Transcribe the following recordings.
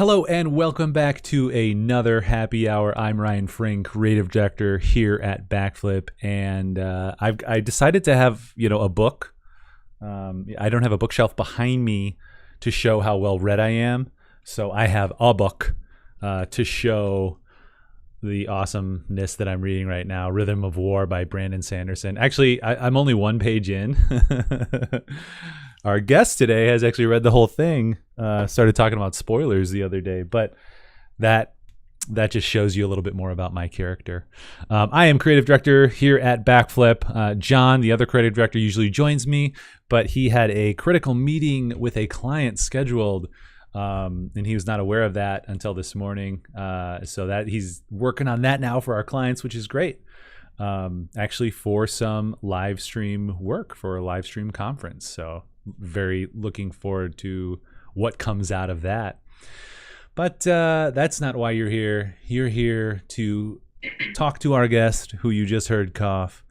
Hello and welcome back to another happy hour. I'm Ryan Fring, creative director here at Backflip, and I decided to have a book. I don't have a bookshelf behind me to show how well read I am, so I have a book to show the awesomeness that I'm reading right now. Rhythm of War by Brandon Sanderson. Actually, I'm only one page in. Our guest today has actually read the whole thing. Started talking about spoilers the other day, but that just shows you a little bit more about my character. I am creative director here at Backflip. John, the other creative director, usually joins me, but he had a critical meeting with a client scheduled, and he was not aware of that until this morning. So that he's working on that now for our clients, which is great. Actually for some live stream work for a live stream conference. So very looking forward to what comes out of that. But that's not why you're here. You're here to talk to our guest, who you just heard cough.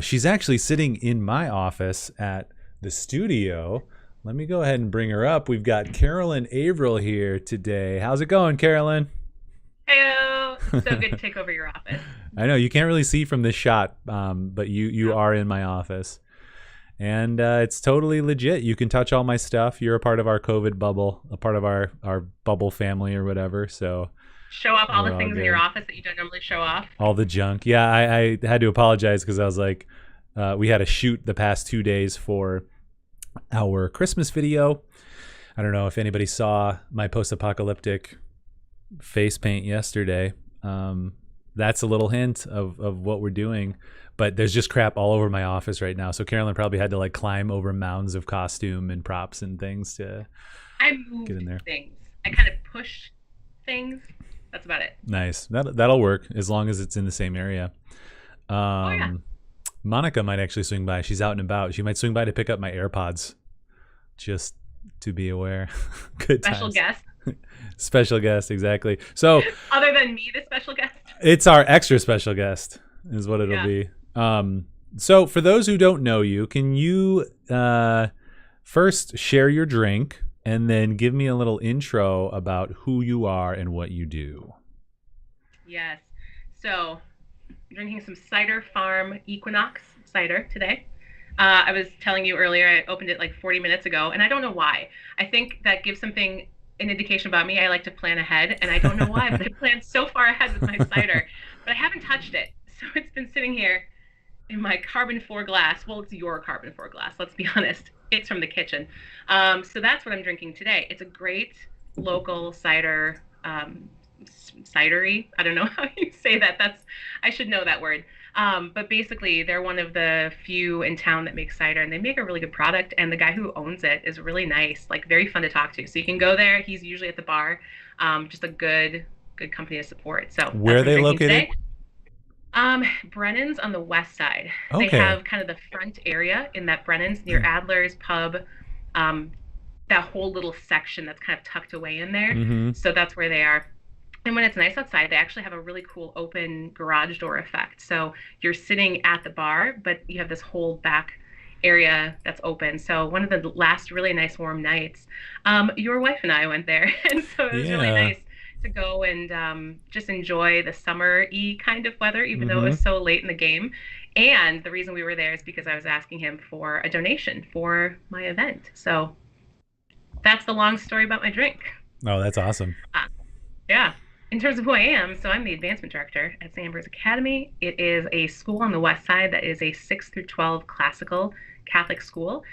She's actually sitting in my office at the studio. Let me go ahead and bring her up. We've got Carolyn Averill here today. How's it going, Carolyn? Heyo. So good to take over your office. I know you can't really see from this shot, but you are in my office. And it's totally legit. You can touch all my stuff. You're a part of our COVID bubble, a part of our bubble family or whatever. So show off all the things in your office that you don't normally show off. All the junk. Yeah, I had to apologize because I was like, we had a shoot the past 2 days for our Christmas video. I don't know if anybody saw my post-apocalyptic face paint yesterday. That's a little hint of what we're doing. But there's just crap all over my office right now. So Carolyn probably had to like climb over mounds of costume and props and things to get in there. Things. I kind of push things. That's about it. Nice. That'll work as long as it's in the same area. Yeah. Monica might actually swing by. She's out and about. She might swing by to pick up my AirPods, just to be aware. Good special times. Guest. Special guest, exactly. So other than me, the special guest. It's our extra special guest, is what it'll be. So for those who don't know you, can you first share your drink and then give me a little intro about who you are and what you do? Yes. So I'm drinking some Cider Farm Equinox cider today. I was telling you earlier, I opened it like 40 minutes ago, and I don't know why. I think that gives something an indication about me. I like to plan ahead, and I don't know why, but I planned so far ahead with my cider, but I haven't touched it. So it's been sitting here in my carbon 4 glass. Well, it's your carbon 4 glass, let's be honest. It's from the kitchen. So that's what I'm drinking today. It's a great local cider, cidery. I don't know how you say that. I should know that word. But basically, they're one of the few in town that make cider, and they make a really good product. And the guy who owns it is really nice, like very fun to talk to. So you can go there. He's usually at the bar. Just a good company to support. So where are they located? Today. Brennan's on the west side. Okay. They have kind of the front area in that Brennan's near Adler's Pub. That whole little section that's kind of tucked away in there. Mm-hmm. So that's where they are. And when it's nice outside, they actually have a really cool open garage door effect. So you're sitting at the bar, but you have this whole back area that's open. So one of the last really nice warm nights, your wife and I went there. And so it was really nice to go and just enjoy the summer-y kind of weather, even though it was so late in the game. And the reason we were there is because I was asking him for a donation for my event. So that's the long story about my drink. Oh, that's awesome. Yeah. In terms of who I am, so I'm the advancement director at St. Ambrose Academy. It is a school on the west side that is a 6 through 12 classical Catholic school.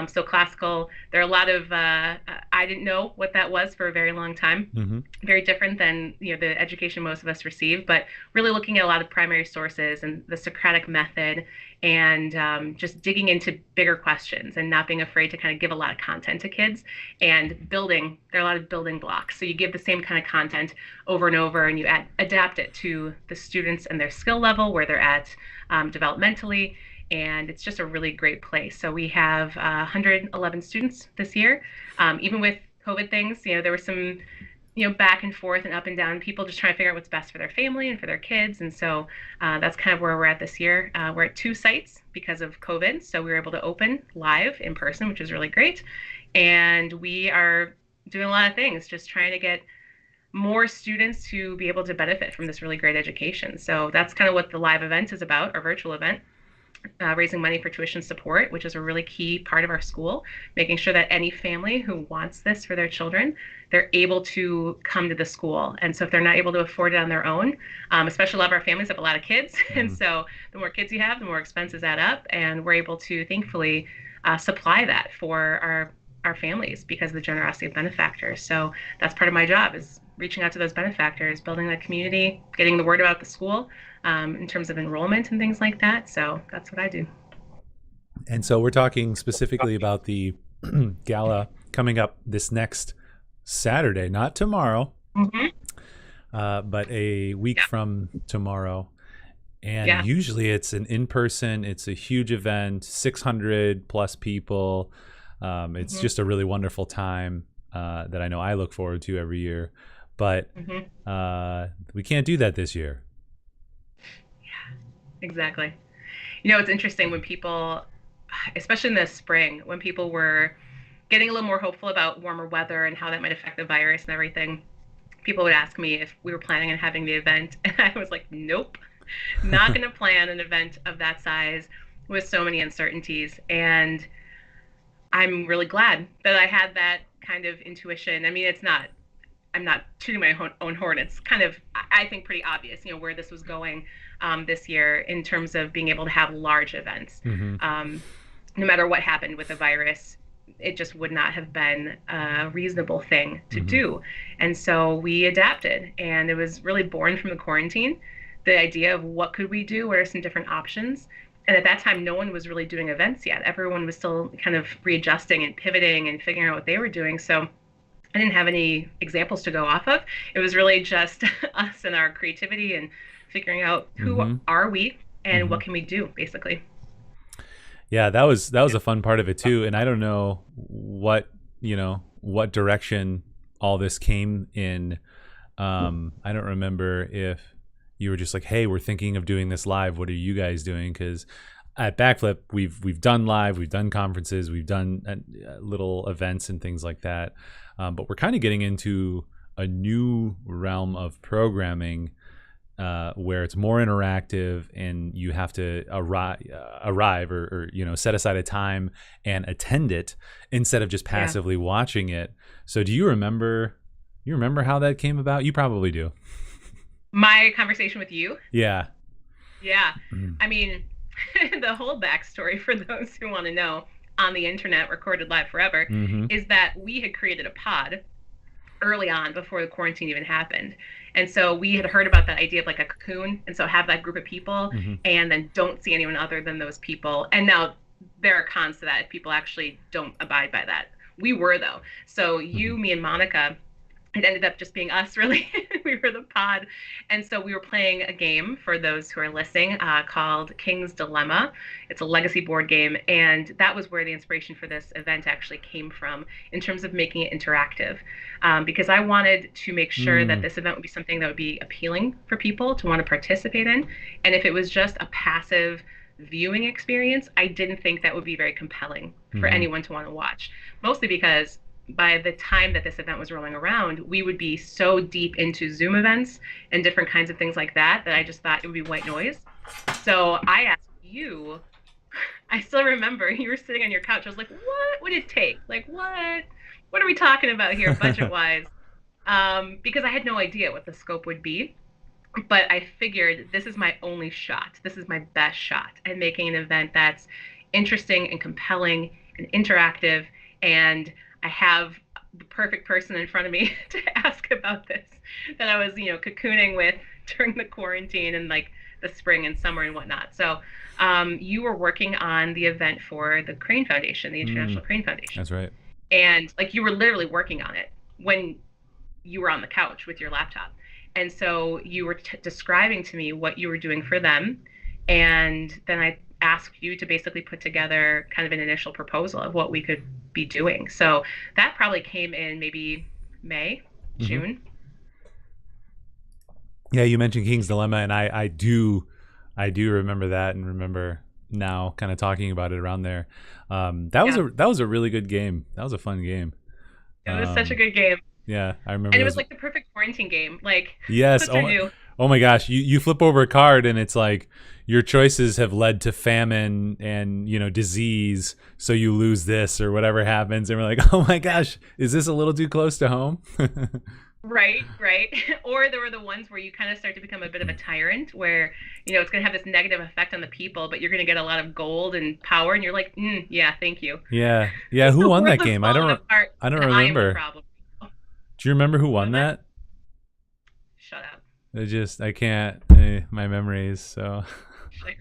So classical, there are a lot of, I didn't know what that was for a very long time. Mm-hmm. Very different than the education most of us receive, but really looking at a lot of primary sources and the Socratic method, and just digging into bigger questions and not being afraid to kind of give a lot of content to kids, and building. There are a lot of building blocks. So you give the same kind of content over and over, and you adapt it to the students and their skill level, where they're at developmentally. And it's just a really great place. So we have 111 students this year. Even with COVID things, there was some, back and forth and up and down, people just trying to figure out what's best for their family and for their kids. And so that's kind of where we're at this year. We're at 2 sites because of COVID. So we were able to open live in person, which is really great. And we are doing a lot of things, just trying to get more students to be able to benefit from this really great education. So that's kind of what the live event is about, our virtual event. Raising money for tuition support, which is a really key part of our school, making sure that any family who wants this for their children, they're able to come to the school. And so if they're not able to afford it on their own, especially a lot of our families have a lot of kids. And so the more kids you have, the more expenses add up. And we're able to thankfully supply that for our families because of the generosity of benefactors. So that's part of my job, is reaching out to those benefactors, building that community, getting the word about the school, in terms of enrollment and things like that. So that's what I do. And so we're talking specifically about the gala coming up this next Saturday, not tomorrow, but a week from tomorrow. And usually it's an in-person, it's a huge event, 600 plus people. It's just a really wonderful time that I know I look forward to every year. But we can't do that this year. Exactly. You know, it's interesting when people, especially in the spring, when people were getting a little more hopeful about warmer weather and how that might affect the virus and everything, people would ask me if we were planning on having the event. And I was like, nope, not going to plan an event of that size with so many uncertainties. And I'm really glad that I had that kind of intuition. I mean, I'm not tooting my own horn. It's kind of, I think, pretty obvious, you know, where this was going this year in terms of being able to have large events. No matter what happened with the virus, it just would not have been a reasonable thing to do. And so we adapted, and it was really born from the quarantine, the idea of what could we do, what are some different options. And at that time, no one was really doing events yet. Everyone was still kind of readjusting and pivoting and figuring out what they were doing. So I didn't have any examples to go off of. It was really just us and our creativity and figuring out who are we and what can we do, basically. Yeah, that was a fun part of it too. And I don't know what direction all this came in. I don't remember if you were just like, hey, we're thinking of doing this live. What are you guys doing? Because at Backflip, we've done live, we've done conferences, we've done little events and things like that. But we're kind of getting into a new realm of programming where it's more interactive, and you have to arrive or set aside a time and attend it instead of just passively watching it. So do you remember how that came about? You probably do. My conversation with you? Yeah. I mean, the whole backstory for those who want to know, on the internet, recorded live forever, is that we had created a pod early on before the quarantine even happened. And so we had heard about that idea of like a cocoon, and so have that group of people and then don't see anyone other than those people. And now there are cons to that if people actually don't abide by that. We were, though. So you, me, and Monica, it ended up just being us, really. We were the pod. And so we were playing a game, for those who are listening, called King's Dilemma. It's a legacy board game. And that was where the inspiration for this event actually came from, in terms of making it interactive. Because I wanted to make sure that this event would be something that would be appealing for people to want to participate in. And if it was just a passive viewing experience, I didn't think that would be very compelling for anyone to want to watch. Mostly because by the time that this event was rolling around, we would be so deep into Zoom events and different kinds of things like that I just thought it would be white noise. So I asked you, I still remember you were sitting on your couch. I was like, what would it take? Like, what are we talking about here budget-wise? Because I had no idea what the scope would be. But I figured this is my only shot. This is my best shot at making an event that's interesting and compelling and interactive. And I have the perfect person in front of me to ask about this, that I was, cocooning with during the quarantine and like the spring and summer and whatnot. So you were working on the event for the Crane Foundation, the International Crane Foundation. That's right. And like you were literally working on it when you were on the couch with your laptop. And so you were describing to me what you were doing for them. And then I asked you to basically put together kind of an initial proposal of what we could be doing. So that probably came in maybe May, June. Yeah, you mentioned King's Dilemma, and I do remember that, and remember now kind of talking about it around there. That was a really good game. That was a fun game. It was such a good game. Yeah, I remember And it was those. like the perfect quarantine game. Like, Yes. what's our new? Oh my gosh. You flip over a card and it's like your choices have led to famine and, disease. So you lose this or whatever happens. And we're like, oh my gosh, is this a little too close to home? Right, right. Or there were the ones where you kind of start to become a bit of a tyrant, where it's going to have this negative effect on the people, but you're going to get a lot of gold and power, and you're like, yeah, thank you. Yeah. Yeah. Who The won world that is game? falling apart, I don't and I am the remember. problem. Do you remember who What won was that? that? Shut up. I can't, my memories. So Shut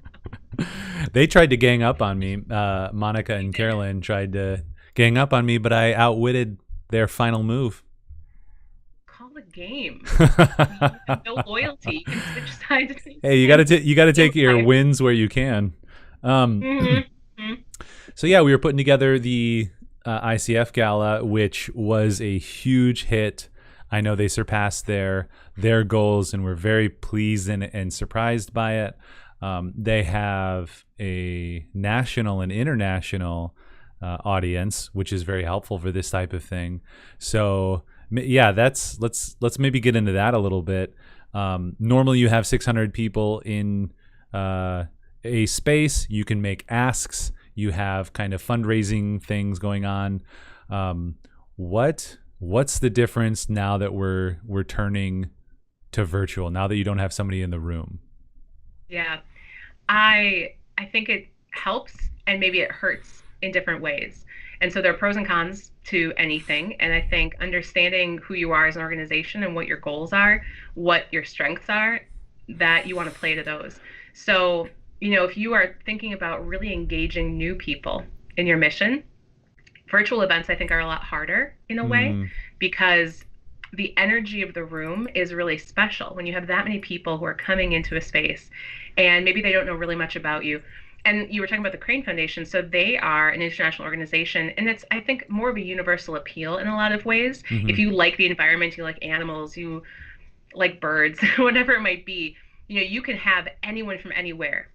they tried to gang up on me. Monica and Carolyn tried to gang up on me, but I outwitted their final move. Call the game. You have no loyalty. You can switch sides at any Hey, time. you got to Game take your time. wins where you can. Um, Mm-hmm. so yeah, we were putting together the ICF Gala, which was a huge hit. I know they surpassed their goals, and we're very pleased and surprised by it. They have a national and international audience, which is very helpful for this type of thing. So yeah, let's maybe get into that a little bit. Normally, you have 600 people in a space. You can make asks. You have kind of fundraising things going on. What's the difference now that we're turning to virtual? Now that you don't have somebody in the room? Yeah. I think it helps and maybe it hurts in different ways. And so there are pros and cons to anything. And I think understanding who you are as an organization and what your goals are, what your strengths are, that you want to play to those. So, if you are thinking about really engaging new people in your mission, virtual events I think are a lot harder in a way, Mm, because the energy of the room is really special when you have that many people who are coming into a space and maybe they don't know really much about you. And you were talking about the Crane Foundation. So they are an international organization, and it's, I think, more of a universal appeal in a lot of ways. hmm If you like the environment, you like animals, you like birds, whatever it might be, you can have anyone from anywhere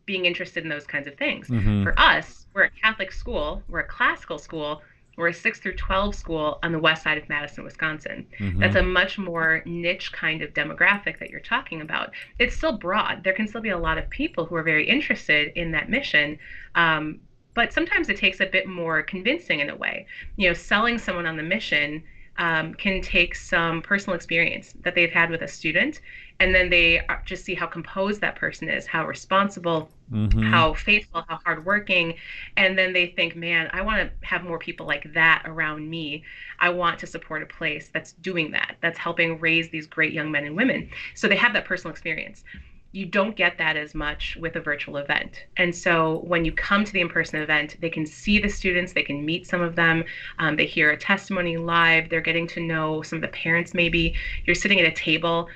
being interested in those kinds of things. hmm For us, we're a Catholic school, we're a classical school, we're a 6 through 12 school on the west side of Madison, Wisconsin. hmm That's a much more niche kind of demographic that you're talking about. It's still broad. There can still be a lot of people who are very interested in that mission. But sometimes it takes a bit more convincing in a way. Selling someone on the mission can take some personal experience that they've had with a student, and then they just see how composed that person is, how responsible, hmm how faithful, how hardworking, and then they think, man, I want to have more people like that around me. I want to support a place that's doing that, that's helping raise these great young men and women. So they have that personal experience. You don't get that as much with a virtual event. And so when you come to the in-person event, they can see the students, they can meet some of them, they hear a testimony live, they're getting to know some of the parents maybe. You're sitting at a table.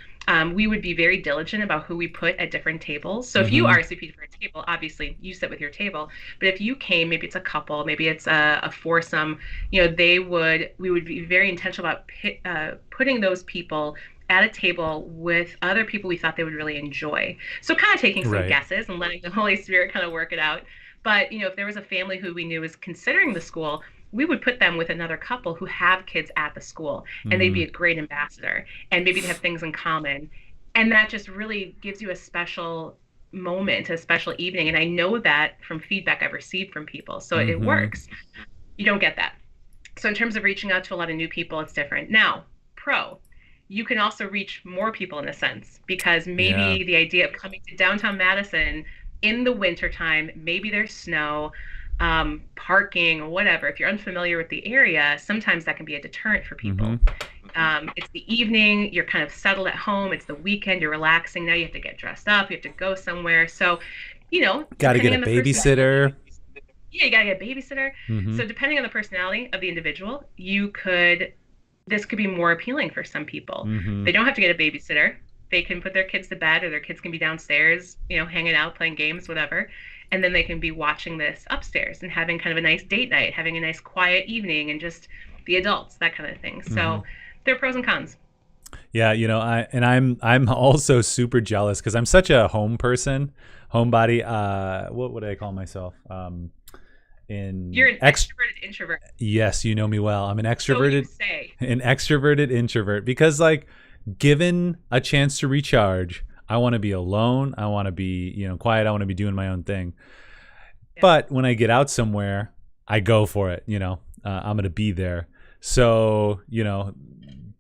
We would be very diligent about who we put at different tables. So if you hmm RSVP'd for a table, obviously you sit with your table. But if you came, maybe it's a couple, maybe it's a foursome, we would be very intentional about putting those people at a table with other people we thought they would really enjoy. So kind of taking some Right. guesses and letting the Holy Spirit kind of work it out. But, if there was a family who we knew was considering the school, we would put them with another couple who have kids at the school, and they'd be hmm a great ambassador, and maybe they have things in common. And that just really gives you a special moment, a special evening. And I know that from feedback I've received from people. So it hmm works. You don't get that. So in terms of reaching out to a lot of new people, it's different. Now, pro, you can also reach more people in a sense, because Yeah. maybe the idea of coming to downtown Madison in the wintertime, maybe there's snow, parking, or whatever. If you're unfamiliar with the area, sometimes that can be a deterrent for hmm people. It's the evening, you're kind of settled at home, it's the weekend, you're relaxing. Now you have to get dressed up, you have to go somewhere. So, Got to get depending a on the personality, babysitter. yeah, you gotta get a babysitter. hmm So depending on the personality of the individual, this could be more appealing for some people. hmm They don't have to get a babysitter. They can put their kids to bed, or their kids can be downstairs, hanging out, playing games, whatever. And then they can be watching this upstairs and having kind of a nice date night, having a nice quiet evening, and just the adults, that kind of thing. hmm So there are pros and cons. Yeah, I'm also super jealous because I'm such a home person, homebody. What would I call myself? You're an extroverted introvert. Yes, you know me well. I'm an So you extroverted say. an extroverted introvert because like given a chance to recharge, I want to be alone. I want to be, quiet. I want to be doing my own thing. Yeah. But when I get out somewhere, I go for it, I'm going to be there. So,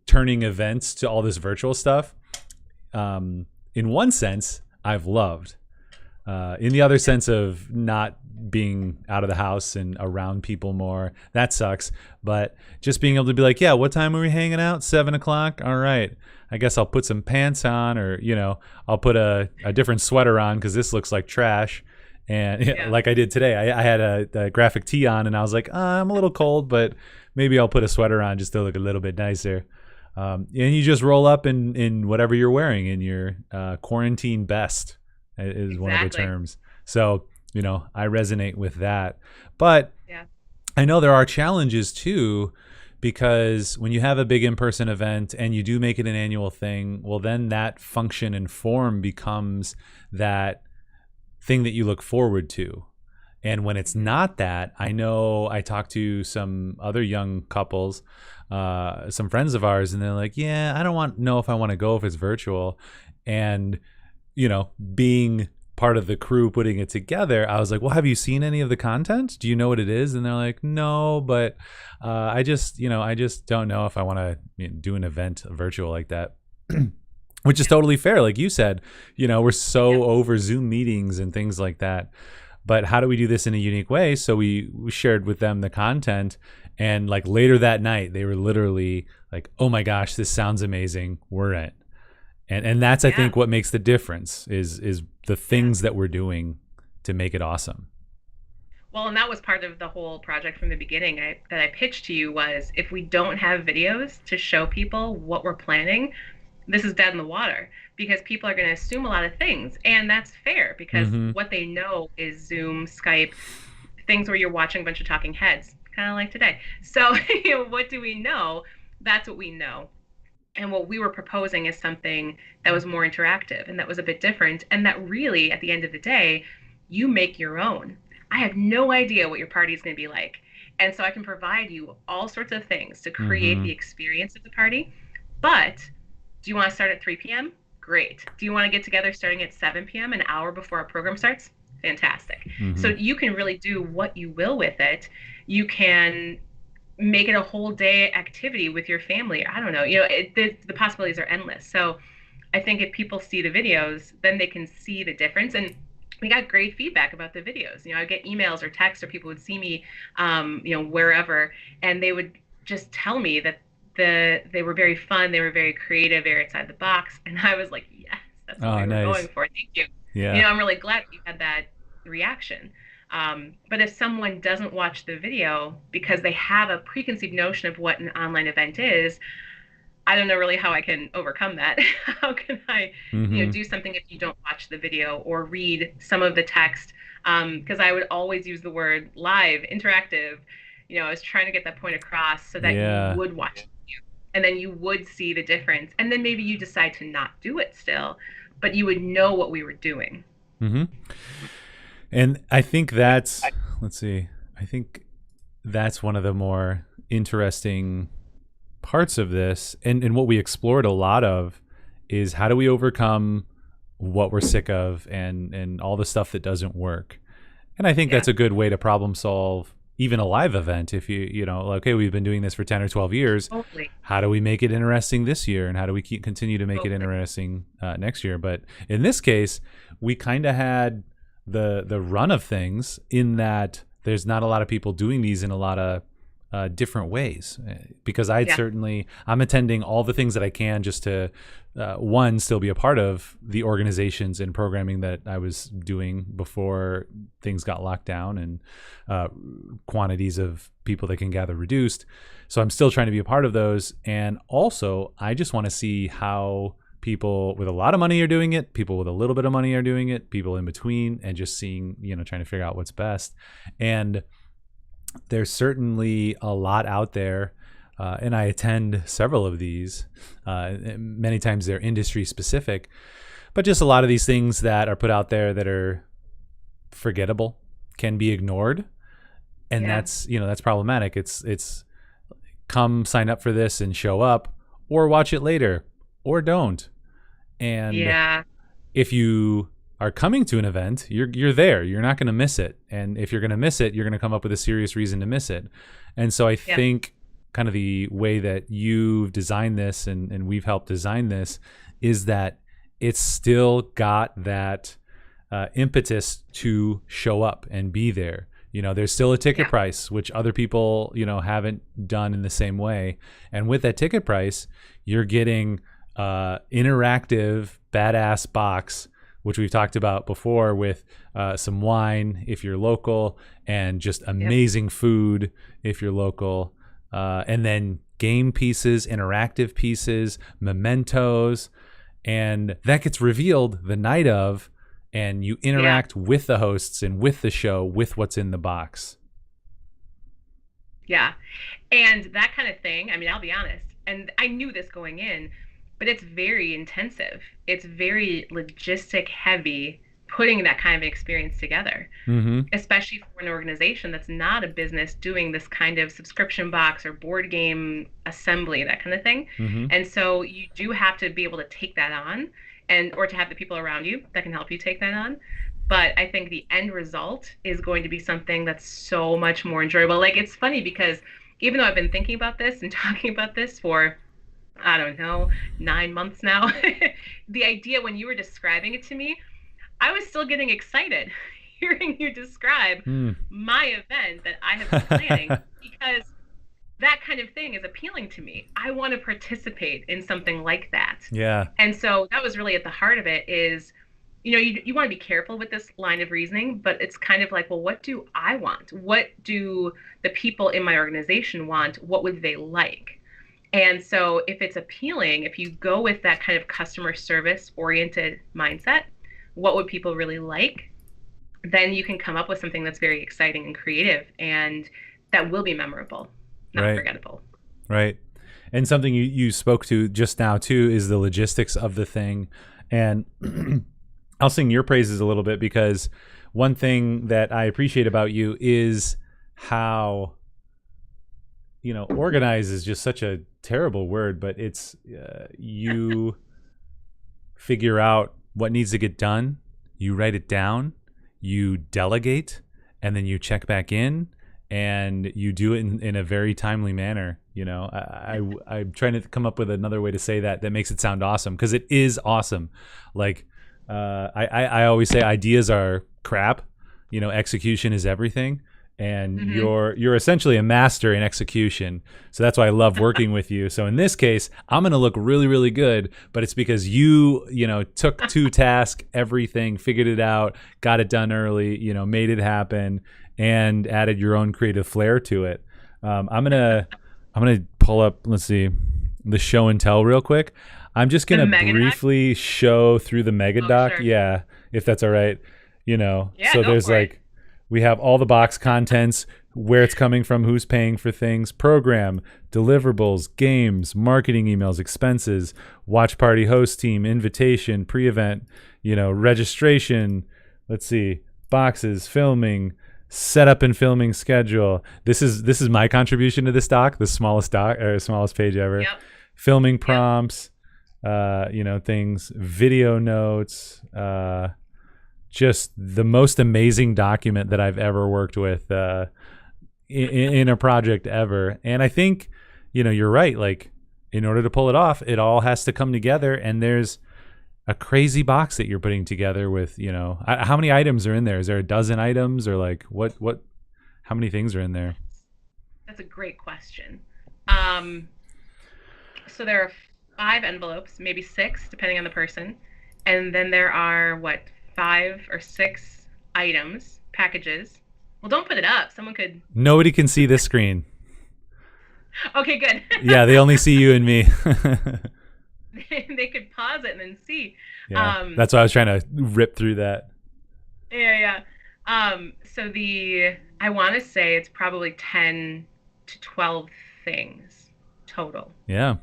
turning events to all this virtual stuff, in one sense, I've loved. In the other sense of not being out of the house and around people more, that sucks. But just being able to be like, yeah, what time are we hanging out? 7:00. All right. I guess I'll put some pants on, or I'll put a different sweater on because this looks like trash. And like I did today, I had a graphic tee on, and I was like, I'm a little cold, but maybe I'll put a sweater on just to look a little bit nicer. And you just roll up in whatever you're wearing in your quarantine best is one of the terms. So, I resonate with that. But I know there are challenges too, because when you have a big in-person event and you do make it an annual thing, well, then that function and form becomes that thing that you look forward to. And when it's not that, I know I talked to some other young couples, some friends of ours, and they're like, yeah, I don't know if I want to go if it's virtual. And, being part of the crew putting it together, I was like, well, have you seen any of the content? Do you know what it is? And they're like, no, but I just don't know if I want to do an event virtual like that. Which is totally fair. Like you said, we're so over Zoom meetings and things like that. But how do we do this in a unique way? So we shared with them the content, and like later that night, they were literally like, oh my gosh, this sounds amazing. We're in. And that's, I think, what makes the difference is the things that we're doing to make it awesome. Well, and that was part of the whole project from the beginning that I pitched to you was if we don't have videos to show people what we're planning, this is dead in the water because people are going to assume a lot of things. And that's fair because what they know is Zoom, Skype, things where you're watching a bunch of talking heads, kind of like today. So what do we know? That's what we know. And what we were proposing is something that was more interactive and that was a bit different. And that really, at the end of the day, you make your own. I have no idea what your party is going to be like. And so I can provide you all sorts of things to create the experience of the party. But do you want to start at 3 p.m.? Great. Do you want to get together starting at 7 p.m., an hour before our program starts? Fantastic. So you can really do what you will with it. You can make it a whole day activity with your family. I don't know. The possibilities are endless. So I think if people see the videos, then they can see the difference. And we got great feedback about the videos. I get emails or texts, or people would see me, wherever, and they would just tell me that they were very fun, they were very creative, very outside the box, and I was like, yes, that's what we were going for. Thank you. Yeah. I'm really glad you had that reaction. But if someone doesn't watch the video because they have a preconceived notion of what an online event is, I don't know really how I can overcome that. How can I, do something if you don't watch the video or read some of the text? Because I would always use the word live, interactive. I was trying to get that point across so that you would watch the video, and then you would see the difference. And then maybe you decide to not do it still, but you would know what we were doing. And I think that's, I think that's one of the more interesting parts of this, and what we explored a lot of is how do we overcome what we're sick of and all the stuff that doesn't work. And I think that's a good way to problem solve even a live event. If okay, we've been doing this for 10 or 12 years. Totally. How do we make it interesting this year, and how do we continue to make it interesting next year? But in this case, we kind of had the run of things in that there's not a lot of people doing these in a lot of different ways, because I'm attending all the things that I can just to still be a part of the organizations and programming that I was doing before things got locked down and quantities of people that can gather reduced. So I'm still trying to be a part of those. And also I just want to see how people with a lot of money are doing it, people with a little bit of money are doing it, people in between, and just seeing, trying to figure out what's best. And there's certainly a lot out there, and I attend several of these. Many times they're industry specific, but just a lot of these things that are put out there that are forgettable, can be ignored, And Yeah. that's problematic. It's come sign up for this and show up, or watch it later, or don't. And Yeah. if you are coming to an event, you're there. You're not going to miss it. And if you're going to miss it, you're going to come up with a serious reason to miss it. And so I Yeah. think kind of the way that you've designed this and we've helped design this is that it's still got that impetus to show up and be there. There's still a ticket Yeah. price, which other people, haven't done in the same way. And with that ticket price, you're getting interactive, badass box, which we've talked about before, with some wine if you're local, and just amazing food if you're local. And then game pieces, interactive pieces, mementos. And that gets revealed the night of, and you interact with the hosts and with the show, with what's in the box. Yeah. And that kind of thing, I mean, I'll be honest, and I knew this going in, but it's very intensive. It's very logistic heavy putting that kind of experience together, Mm-hmm. especially for an organization that's not a business doing this kind of subscription box or board game assembly, that kind of thing. Mm-hmm. And so you do have to be able to take that on, and or to have the people around you that can help you take that on. But I think the end result is going to be something that's so much more enjoyable. Like, it's funny because even though I've been thinking about this and talking about this for, I don't know, 9 months now, the idea when you were describing it to me, I was still getting excited hearing you describe my event that I have been planning, because that kind of thing is appealing to me. I want to participate in something like that. Yeah. And so that was really at the heart of it is, you want to be careful with this line of reasoning, but it's kind of like, well, what do I want? What do the people in my organization want? What would they like? And so if it's appealing, if you go with that kind of customer service oriented mindset, what would people really like? Then you can come up with something that's very exciting and creative, and that will be memorable, not forgettable. Right. And something you spoke to just now too is the logistics of the thing. And I'll sing your praises a little bit, because one thing that I appreciate about you is how, organize is just such a terrible word, but it's you figure out what needs to get done, you write it down, you delegate, and then you check back in, and you do it in a very timely manner. I'm trying to come up with another way to say that makes it sound awesome, because it is awesome. Like, I always say ideas are crap, execution is everything. And you're essentially a master in execution. So that's why I love working with you. So in this case, I'm going to look really, really good, but it's because you took to task everything, figured it out, got it done early, made it happen, and added your own creative flair to it. I'm gonna pull up, let's see, the show and tell real quick. I'm just gonna briefly show through the mega doc. Sure. Yeah, if that's all right. So there's like, we have all the box contents, where it's coming from, who's paying for things, program, deliverables, games, marketing emails, expenses, watch party host team, invitation, pre-event, registration, let's see, boxes, filming, setup and filming schedule. This is my contribution to this doc, the smallest page ever. Yep. Filming prompts, things, video notes, just the most amazing document that I've ever worked with in a project ever. And I think, you're right. Like, in order to pull it off, it all has to come together. And there's a crazy box that you're putting together with, how many items are in there? Is there a dozen items, or like how many things are in there? That's a great question. So there are 5 envelopes, maybe 6, depending on the person. And then there are 5 or 6 items, packages. Well, don't put it up. Someone could. Nobody can see this screen. Okay, good. Yeah, they only see you and me. They could pause it and then see. Yeah, that's why I was trying to rip through that. Yeah. So I want to say it's probably 10 to 12 things total. Yeah.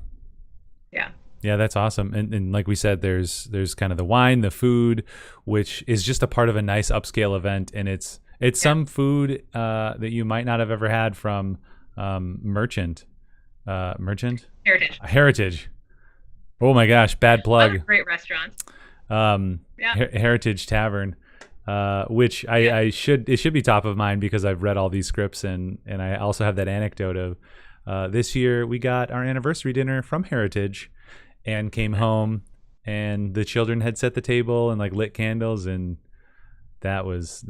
Yeah. Yeah, that's awesome. And like we said, there's kind of the wine, the food, which is just a part of a nice upscale event, and it's It's Yeah. some food that you might not have ever had from Merchant. Merchant? Heritage. Heritage. Oh my gosh, bad Another plug. great restaurant. Yeah. Heritage Tavern, which Yeah. it should be top of mind because I've read all these scripts, and I also have that anecdote of this year we got our anniversary dinner from Heritage and came home, and the children had set the table and like lit candles, and that was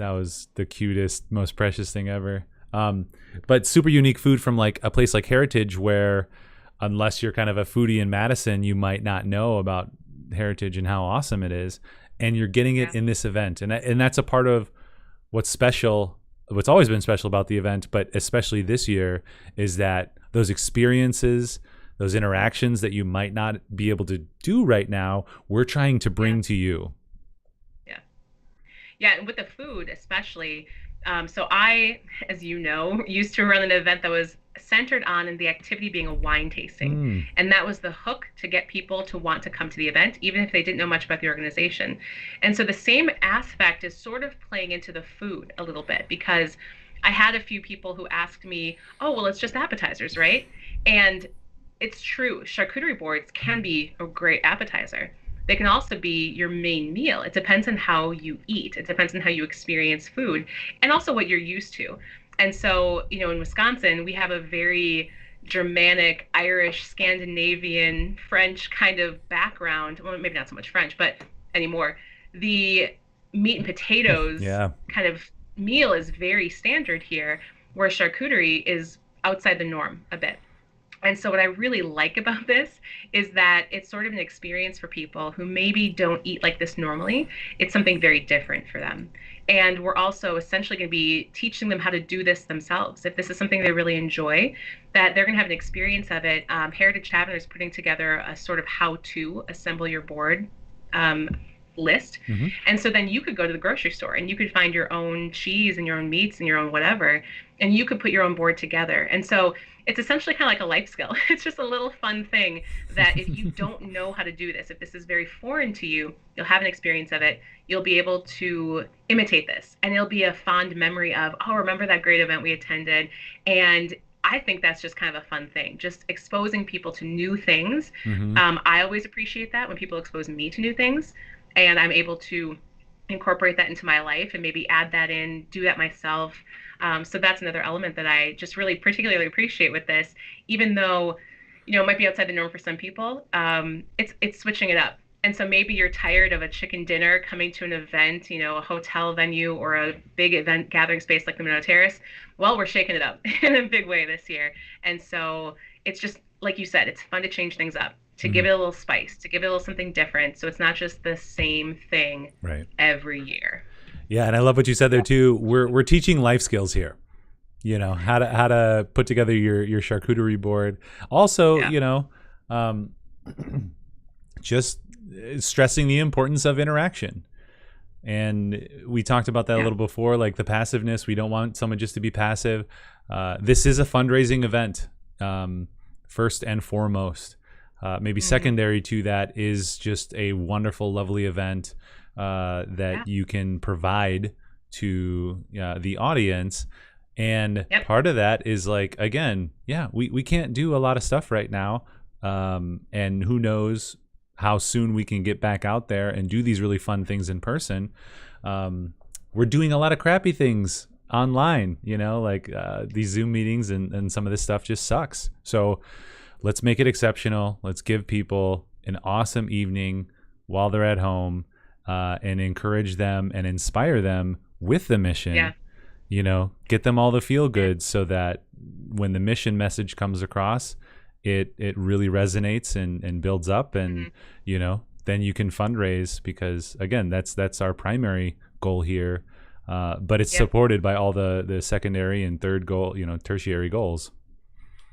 the cutest, most precious thing ever. But super unique food from like a place like Heritage, where unless you're kind of a foodie in Madison, you might not know about Heritage and how awesome it is. And you're getting it Yeah. in this event, and that's a part of what's special. What's always been special about the event, but especially this year, is that those experiences, those interactions that you might not be able to do right now, we're trying to Yeah. bring to you. Yeah. Yeah, and with the food especially. So I, as you know, used to run an event that was centered on the activity being a wine tasting. Mm, And that was the hook to get people to want to come to the event, even if they didn't know much about the organization. And so the same aspect is sort of playing into the food a little bit because I had a few people who asked me, oh, well, it's just appetizers, right? And it's true. Charcuterie boards can be a great appetizer. They can also be your main meal. It depends on how you eat. It depends on how you experience food and also what you're used to. And so, in Wisconsin, we have a very Germanic, Irish, Scandinavian, French kind of background. Well, maybe not so much French, but anymore. The meat and potatoes yeah. kind of meal is very standard here, where charcuterie is outside the norm a bit. And so, what I really like about this is that it's sort of an experience for people who maybe don't eat like this normally. It's something very different for them. And we're also essentially going to be teaching them how to do this themselves. If this is something they really enjoy, that they're going to have an experience of it. Heritage Tavern is putting together a sort of how to assemble your board um, list. Hmm. And so then you could go to the grocery store and you could find your own cheese and your own meats and your own whatever, and you could put your own board together. And so it's essentially kind of like a life skill. It's just a little fun thing that if you don't know how to do this, if this is very foreign to you, you'll have an experience of it. You'll be able to imitate this, and it'll be a fond memory of, oh, remember that great event we attended. And I think that's just kind of a fun thing, just exposing people to new things. Hmm. I always appreciate that when people expose me to new things, and I'm able to incorporate that into my life and maybe add that in, do that myself. So that's another element that I just really particularly appreciate with this, even though, it might be outside the norm for some people. It's switching it up. And so maybe you're tired of a chicken dinner coming to an event, a hotel venue or a big event gathering space like the Minot Terrace. Well, we're shaking it up in a big way this year. And so it's just, like you said, it's fun to change things up, to Hmm. give it a little spice, to give it a little something different. So it's not just the same thing Right. every year. Yeah, and I love what you said there too. We're teaching life skills here. How to put together your charcuterie board. Also, Yeah. um, just stressing the importance of interaction. And we talked about that a Yeah. little before, like the passiveness. We don't want someone just to be passive. This is a fundraising event, first and foremost. Maybe Hmm. secondary to that is just a wonderful, lovely event that Yeah. you can provide to the audience. And Yep. part of that is like, again, yeah, we can't do a lot of stuff right now. And who knows how soon we can get back out there and do these really fun things in person. We're doing a lot of crappy things online, like these Zoom meetings and some of this stuff just sucks. So let's make it exceptional. Let's give people an awesome evening while they're at home and encourage them and inspire them with the mission. Yeah. Get them all the feel goods so that when the mission message comes across, it really resonates and builds up, and Hmm. then you can fundraise, because again, that's our primary goal here, but it's Yeah. supported by all the secondary and third goal, tertiary goals.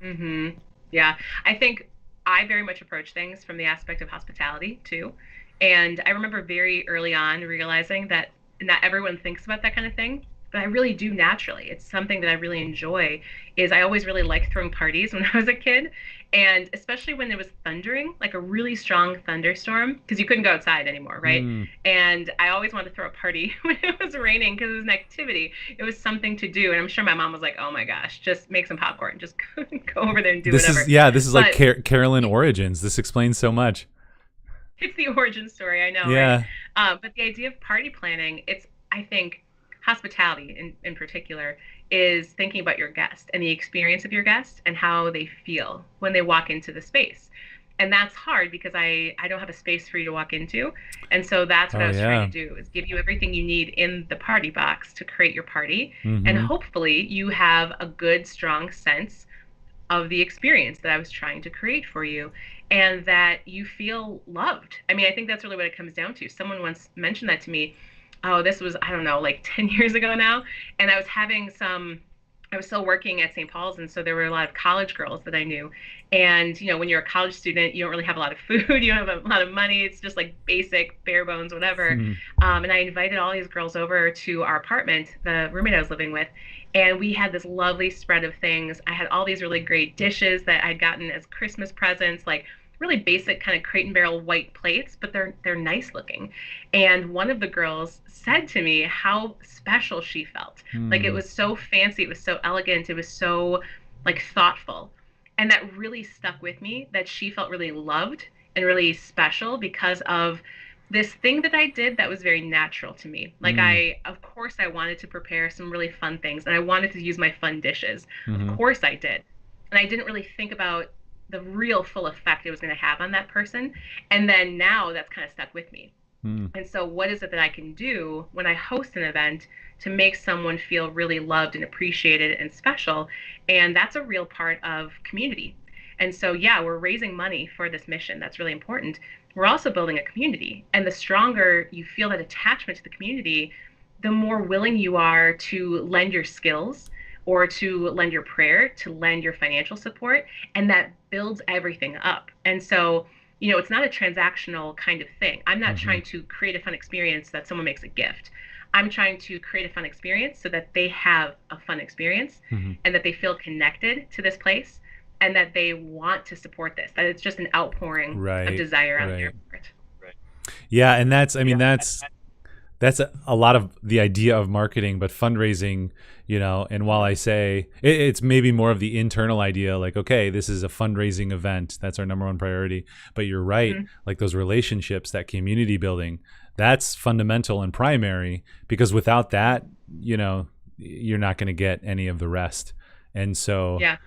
Hmm. Yeah. I think I very much approach things from the aspect of hospitality too. And I remember very early on realizing that not everyone thinks about that kind of thing. but I really do naturally. It's something that I really enjoy. Is I always really liked throwing parties when I was a kid, and especially when it was thundering, like a really strong thunderstorm, because you couldn't go outside anymore, right? Mm. And I always wanted to throw a party when it was raining because it was an activity. It was something to do, and I'm sure my mom was like, "Oh my gosh, just make some popcorn, just go over there and do This whatever." is yeah, this is like But Carolyn origins. This explains so much. it's the origin story, I know, right? Yeah. But the idea of party planning, it's, I think, hospitality in particular, is thinking about your guest and the experience of your guest and how they feel when they walk into the space. And that's hard because I don't have a space for you to walk into. And so that's what I Oh was trying to yeah. do is give you everything you need in the party box to create your party. And Mm-hmm. hopefully you have a good, strong sense of the experience that I was trying to create for you and that you feel loved. I mean, I think that's really what it comes down to. Someone once mentioned that to me. Oh, this was, I don't know, like 10 years ago now. And I was still working at St. Paul's. And so there were a lot of college girls that I knew. And, when you're a college student, you don't really have a lot of food, you don't have a lot of money. It's just like basic, bare bones, whatever. Hmm. And I invited all these girls over to our apartment, the roommate I was living with, and we had this lovely spread of things. I had all these really great dishes that I'd gotten as Christmas presents, like really basic kind of crate and barrel white plates, but they're nice looking. And one of the girls said to me how special she felt. Like it Hmm. was so fancy, it was so elegant, it was so like thoughtful. And that really stuck with me that she felt really loved and really special because of this thing that I did that was very natural to me. Like Hmm. of course I wanted to prepare some really fun things and I wanted to use my fun dishes. Of Hmm. course I did. And I didn't really think about the real full effect it was going to have on that person. And then now that's kind of stuck with me. Hmm. And so, what is it that I can do when I host an event to make someone feel really loved and appreciated and special? And that's a real part of community. And so, yeah, we're raising money for this mission. That's really important. We're also building a community. And the stronger you feel that attachment to the community, the more willing you are to lend your skills or to lend your prayer, to lend your financial support. And that builds everything up. And so, it's not a transactional kind of thing. I'm not Hmm. trying to create a fun experience that someone makes a gift. I'm trying to create a fun experience so that they have a fun experience Hmm. and that they feel connected to this place and that they want to support this, that it's just an outpouring of Right. desire on their Right. part. Yeah, and I mean, that's a lot of the idea of marketing, but fundraising, and while I say it's maybe more of the internal idea, like, okay, this is a fundraising event. That's our number one priority. But you're right. Mm-hmm. Like those relationships, that community building, that's fundamental and primary because without that, you're not going to get any of the rest. And so Yeah.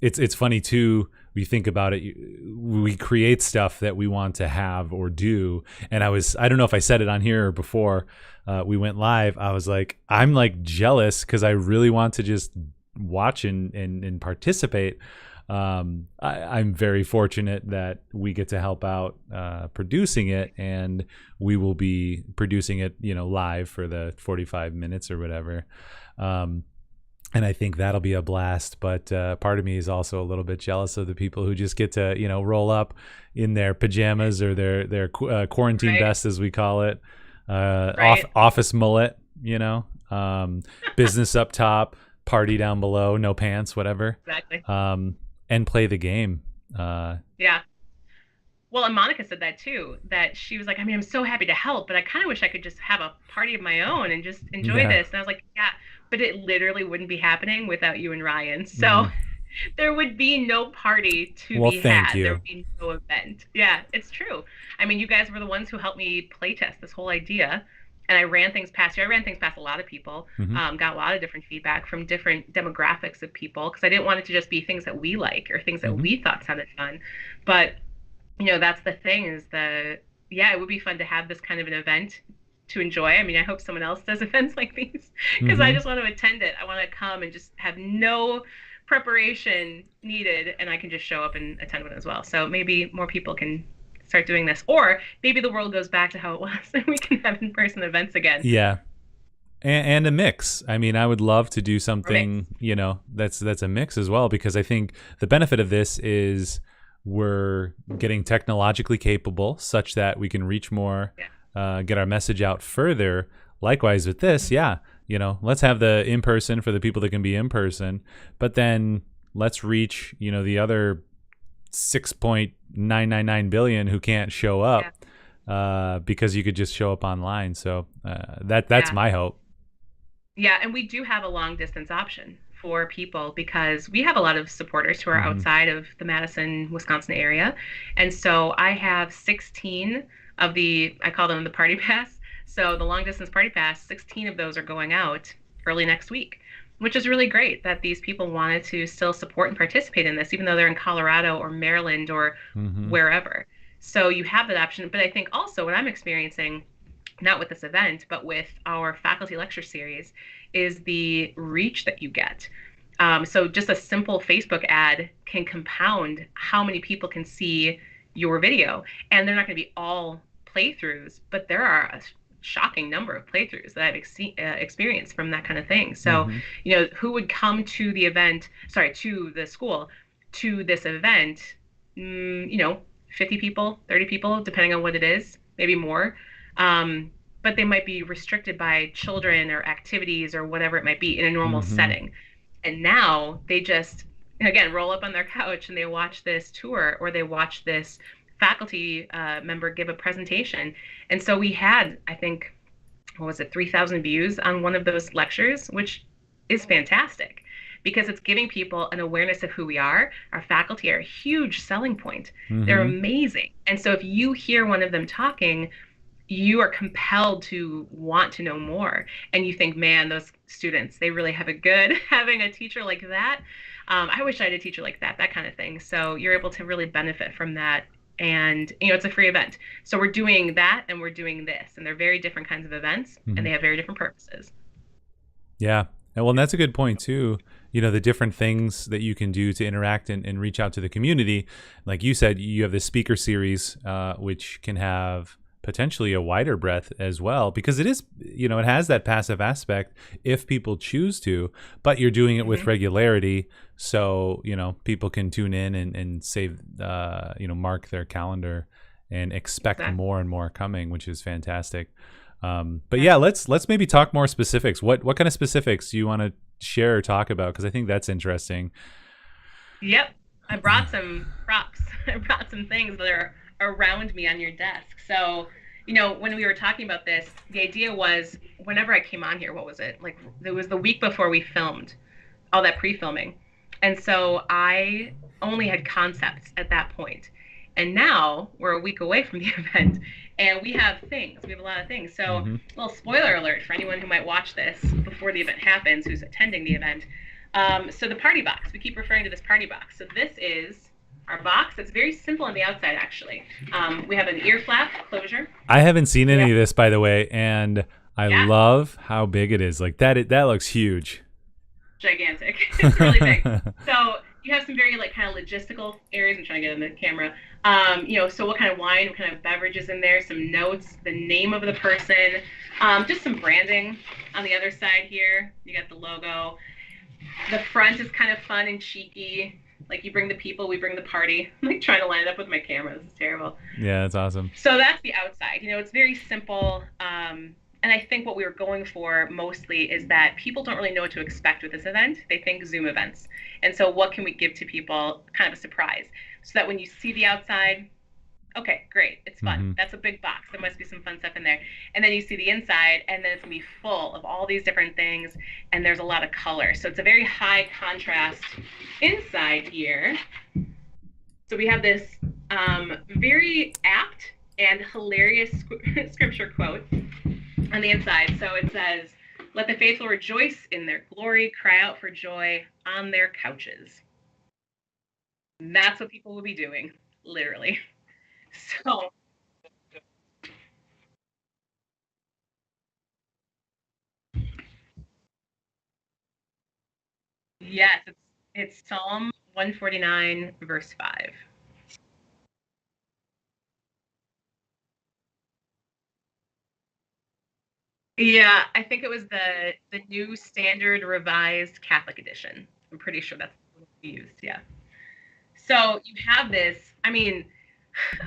it's funny too. We think about it. We create stuff that we want to have or do. And I don't know if I said it on here before we went live. I was like, I'm like jealous because I really want to just watch and participate. I'm very fortunate that we get to help out producing it, and we will be producing it, live for the 45 minutes or whatever. And I think that'll be a blast. But part of me is also a little bit jealous of the people who just get to, roll up in their pajamas or their quarantine Right. vest, as we call it, Right. office mullet, business up top, party down below, no pants, whatever, Exactly. and play the game. Yeah. Well, and Monica said that too, that she was like, I mean, I'm so happy to help, but I kind of wish I could just have a party of my own and just enjoy Yeah. this. And I was like, yeah, but it literally wouldn't be happening without you and Ryan. So Hmm. there would be no party to Well, be thank had. There you. would be no event. Yeah, it's true. I mean, you guys were the ones who helped me playtest this whole idea. And I ran things past you. I ran things past a lot of people, Hmm. got a lot of different feedback from different demographics of people because I didn't want it to just be things that we like or things that Hmm. we thought sounded fun. But that's the thing is yeah, it would be fun to have this kind of an event to enjoy. I mean, I hope someone else does events like these because I Hmm. just want to attend it. I want to come and just have no preparation needed and I can just show up and attend one as well. So maybe more people can start doing this or maybe the world goes back to how it was and we can have in-person events again. Yeah. And a mix. I mean, I would love to do Or mix. something, that's a mix as well, because I think the benefit of this is we're getting technologically capable such that we can reach more, Yeah. get our message out further. Likewise with this, yeah, let's have the in person for the people that can be in person, but then let's reach, the other 6.999 billion who can't show Yeah. up because you could just show up online. So that's Yeah. my hope. Yeah, and we do have a long distance option for people because we have a lot of supporters who are Mm-hmm. outside of the Madison, Wisconsin area. And so I have 16 of I call them the party pass. So the long distance party pass, 16 of those are going out early next week, which is really great that these people wanted to still support and participate in this, even though they're in Colorado or Maryland or Mm-hmm. wherever. So you have that option. But I think also what I'm experiencing, not with this event, but with our faculty lecture series, is the reach that you get. So just a simple Facebook ad can compound how many people can see your video. And they're not going to be all playthroughs, but there are a shocking number of playthroughs that I've experienced from that kind of thing. So, Mm-hmm. who would come to the event, sorry, to the school, to this event, 50 people, 30 people, depending on what it is, maybe more. But they might be restricted by children or activities or whatever it might be in a normal Mm-hmm. setting. And now they just, again, roll up on their couch and they watch this tour or they watch this faculty member give a presentation. And so we had, I think, what was it, 3,000 views on one of those lectures, which is fantastic because it's giving people an awareness of who we are. Our faculty are a huge selling point. They're Mm-hmm. amazing. And so if you hear one of them talking, you are compelled to want to know more. And you think, man, those students, they really have it good having a teacher like that. I wish I had a teacher like that kind of thing. So you're able to really benefit from that. And, it's a free event. So we're doing that and we're doing this. And they're very different kinds of events Mm-hmm. and they have very different purposes. Yeah. And that's a good point too. The different things that you can do to interact and reach out to the community. Like you said, you have this speaker series, which can have potentially a wider breadth as well, because it is, it has that passive aspect if people choose to, but you're doing it with Mm-hmm. regularity. So, people can tune in and save, mark their calendar and expect Exactly. more and more coming, which is fantastic. But Yeah. yeah, let's maybe talk more specifics. What kind of specifics do you want to share or talk about? Because I think that's interesting. Yep. I brought some props. I brought some things that are around me on your desk. So, when we were talking about this, the idea was whenever I came on here, what was it? Like, it was the week before we filmed all that pre filming. And so I only had concepts at that point. And now we're a week away from the event and we have things. We have a lot of things. So, Mm-hmm. a little spoiler alert for anyone who might watch this before the event happens, who's attending the event. So, the party box, we keep referring to this party box. So, this is our box. It's very simple on the outside, actually. We have an ear flap closure. I haven't seen We any have, of this, by the way, and I yeah, love how big it is. Like that looks huge. gigantic. It's really big. So you have some very like kind of logistical areas. I'm trying to get in the camera. So what kind of wine, what kind of beverages in there, some notes, the name of the person, just some branding on the other side here. You got the logo. The front is kind of fun and cheeky. Like you bring the people, we bring the party. I'm like trying to line it up with my camera. This is terrible. Yeah, that's awesome. So that's the outside. It's very simple. And I think what we were going for mostly is that people don't really know what to expect with this event. They think Zoom events. And so what can we give to people? Kind of a surprise. So that when you see the outside, okay, great, it's fun. Mm-hmm. That's a big box. There must be some fun stuff in there. And then you see the inside, and then it's gonna be full of all these different things, and there's a lot of color. So it's a very high contrast inside here. So we have this very apt and hilarious scripture quote on the inside. So it says, "Let the faithful rejoice in their glory, cry out for joy on their couches." And that's what people will be doing, literally. So, yes, it's Psalm 149, verse 5. Yeah, I think it was the New Standard Revised Catholic Edition. I'm pretty sure that's what we used. Yeah. So you have this. I mean,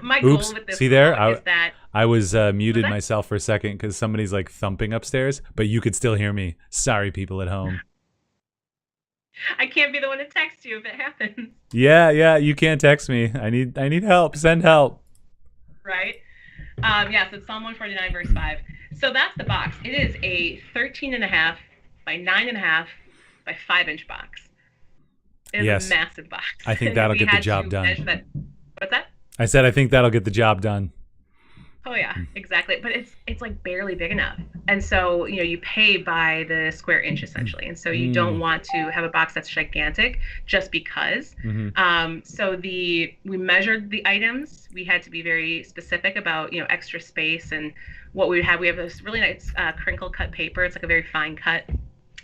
My goal Oops. with this See there? quote is that I was was muted that myself for a second because somebody's like thumping upstairs, but you could still hear me. Sorry, people at home. I can't be the one to text you if it happens. Yeah, you can't text me. I need help. Send help. Right? Yeah, so it's Psalm 149, verse 5. So that's the box. It is a 13.5 by 9.5 by 5-inch box. It is a Yes. massive box. I think And that'll we get the had job to done. measure that. What's that? I said I think that'll get the job done. Oh yeah, exactly. But it's like barely big enough. And so, you pay by the square inch essentially. And so you don't want to have a box that's gigantic just because. So we measured the items. We had to be very specific about, extra space and what we would have. We have this really nice crinkle cut paper. It's like a very fine cut.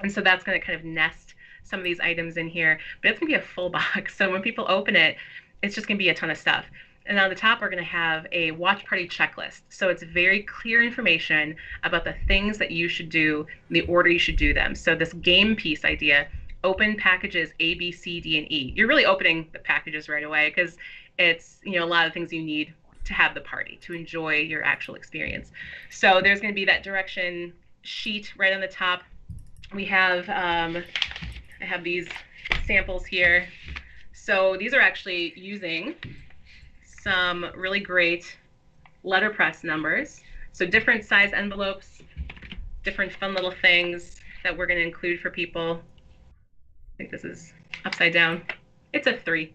And so that's going to kind of nest some of these items in here. But it's going to be a full box. So when people open it, it's just going to be a ton of stuff. And on the top, we're going to have a watch party checklist. So it's very clear information about the things that you should do, the order you should do them. So this game piece idea, open packages A, B, C, D, and E. You're really opening the packages right away because it's, a lot of things you need to have the party, to enjoy your actual experience. So there's going to be that direction sheet right on the top. We have, I have these samples here. So these are actually using some really great letterpress numbers. So different size envelopes, different fun little things that we're going to include for people. I think this is upside down. It's a 3.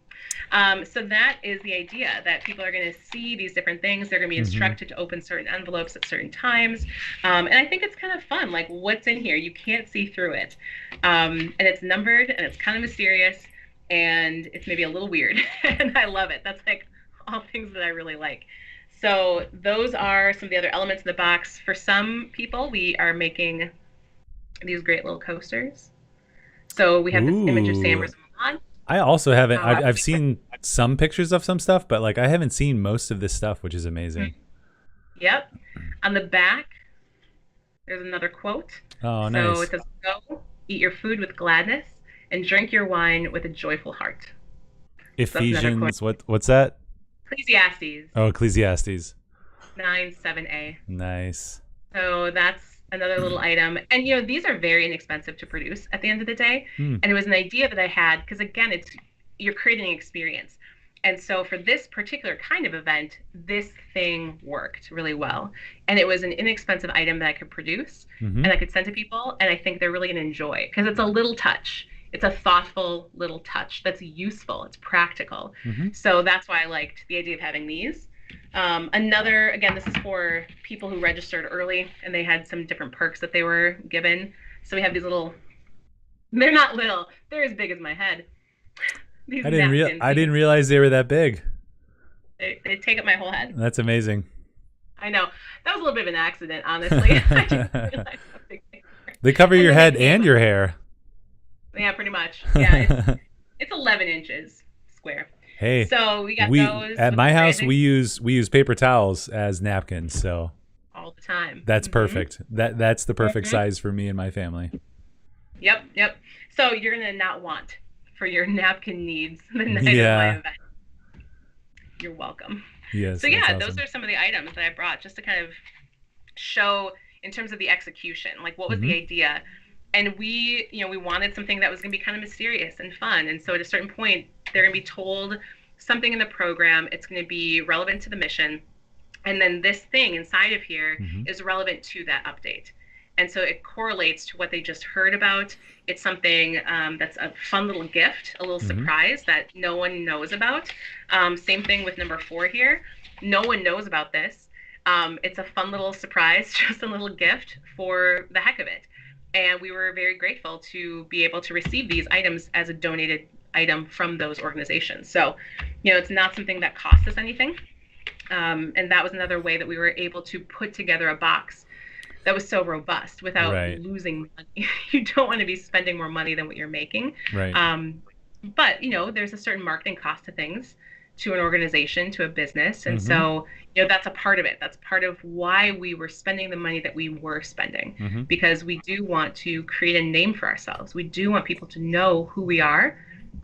So that is the idea, that people are going to see these different things. They're going to be instructed to open certain envelopes at certain times. And I think it's kind of fun, like what's in here. You can't see through it. And it's numbered and it's kind of mysterious and it's maybe a little weird. And I love it. That's like all things that I really like. So those are some of the other elements in the box. For some people, we are making these great little coasters. So we have this image of Sam Rosamond. I also haven't. I've seen some pictures of some stuff, but like I haven't seen most of this stuff, which is amazing. Yep. On the back, there's another quote. Oh, nice. So it says, "Go, eat your food with gladness, and drink your wine with a joyful heart." Ephesians. What's that? Ecclesiastes. Oh, Ecclesiastes. 9:7a. Nice. So that's another little item. And these are very inexpensive to produce at the end of the day. And it was an idea that I had because again, you're creating an experience. And so for this particular kind of event, this thing worked really well. And it was an inexpensive item that I could produce and I could send to people. And I think they're really going to enjoy it because it's a little touch. It's a thoughtful little touch that's useful. It's practical. So that's why I liked the idea of having these. Again, this is for people who registered early and they had some different perks that they were given. So we have these they're not little, they're as big as my head. These I didn't realize they were that big. They take up my whole head. That's amazing. I know. That was a little bit of an accident, honestly. I just realized how big they were. They cover your head and your hair. Yeah, pretty much. Yeah, it's 11 inches square. Hey, so we got those at my house. We use paper towels as napkins, so all the time. That's perfect. That's the perfect size for me and my family. Yep. So you're gonna not want for your napkin needs the night of my event. You're welcome. Yes. So yeah, those are some of the items that I brought just to kind of show in terms of the execution, like what was the idea. And we wanted something that was going to be kind of mysterious and fun. And so at a certain point, they're going to be told something in the program. It's going to be relevant to the mission. And then this thing inside of here is relevant to that update. And so it correlates to what they just heard about. It's something that's a fun little gift, a little surprise that no one knows about. Same thing with number 4 here. No one knows about this. It's a fun little surprise, just a little gift for the heck of it. And we were very grateful to be able to receive these items as a donated item from those organizations. So, it's not something that cost us anything. And that was another way that we were able to put together a box that was so robust without losing money. You don't want to be spending more money than what you're making. Right. But, there's a certain marketing cost to things, to an organization, to a business. And so, that's a part of it. That's part of why we were spending the money that we were spending, because we do want to create a name for ourselves. We do want people to know who we are.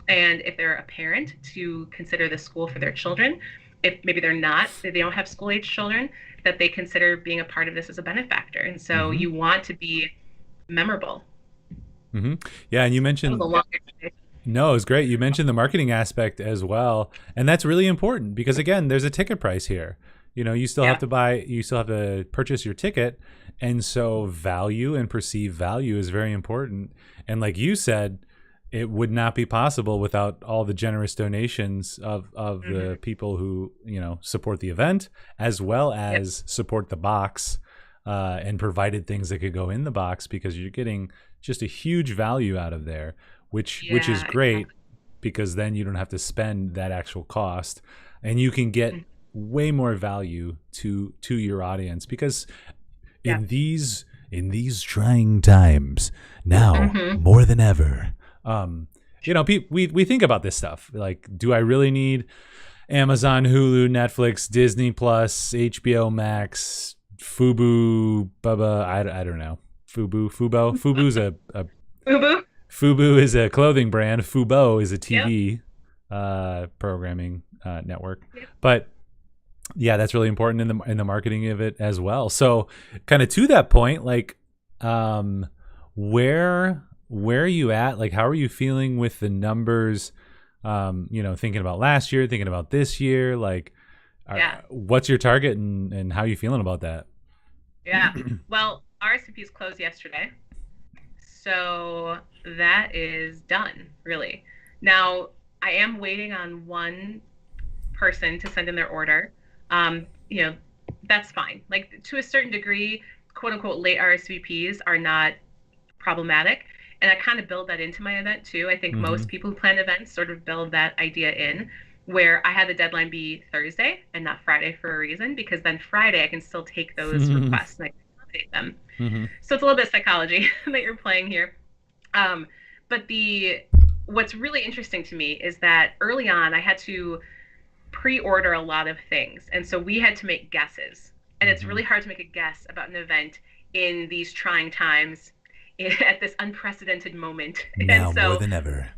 And if they're a parent, to consider the school for their children. if maybe they don't have school age children, that they consider being a part of this as a benefactor. And so Mm-hmm. you want to be memorable. Mm-hmm. Yeah, and you That was a mentioned long explanation. no, it's great. You mentioned the marketing aspect as well, and that's really important because again, there's a ticket price here. You still have Yeah. to you still have to purchase your ticket, and so value and perceived value is very important. And like you said, it would not be possible without all the generous donations of Hmm. the people who support the event as well Yep. as support the box and provided things that could go in the box because you're getting just a huge value out of there, which is Yeah, great exactly. because then you don't have to spend that actual cost and you can get Mhm. way more value to your audience because Yeah. in these trying times now Hmm. more than ever, we think about this stuff like, do I really need Amazon, Hulu, Netflix, Disney Plus, HBO Max, Fubu, Bubba? I don't know. Fubu's a Boo boo. Fubu is a clothing brand. Fubo is a Yep. TV programming network. Yep. But yeah, that's really important in the marketing of it as well. So, kind of to that point, like, where are you at? Like, how are you feeling with the numbers? Thinking about last year, thinking about this year, like, Yeah. what's your target and how are you feeling about that? Yeah. Well, RSVPs closed yesterday. So that is done, really. Now, I am waiting on one person to send in their order. Um, you know, that's fine. Like to a certain degree, quote unquote, late RSVPs are not problematic. And I kind of build that into my event too. I think Mm-hmm. most people who plan events sort of build that idea in where I had the deadline be Thursday and not Friday for a reason, because then Friday I can still take those requests and I can accommodate them. Mm-hmm. So it's a little bit of psychology that you're playing here. Um, but what's really interesting to me is that early on I had to pre-order a lot of things, and so we had to make guesses. And it's Mm-hmm. really hard to make a guess about an event in these trying times, at this unprecedented moment. And Now more so than ever.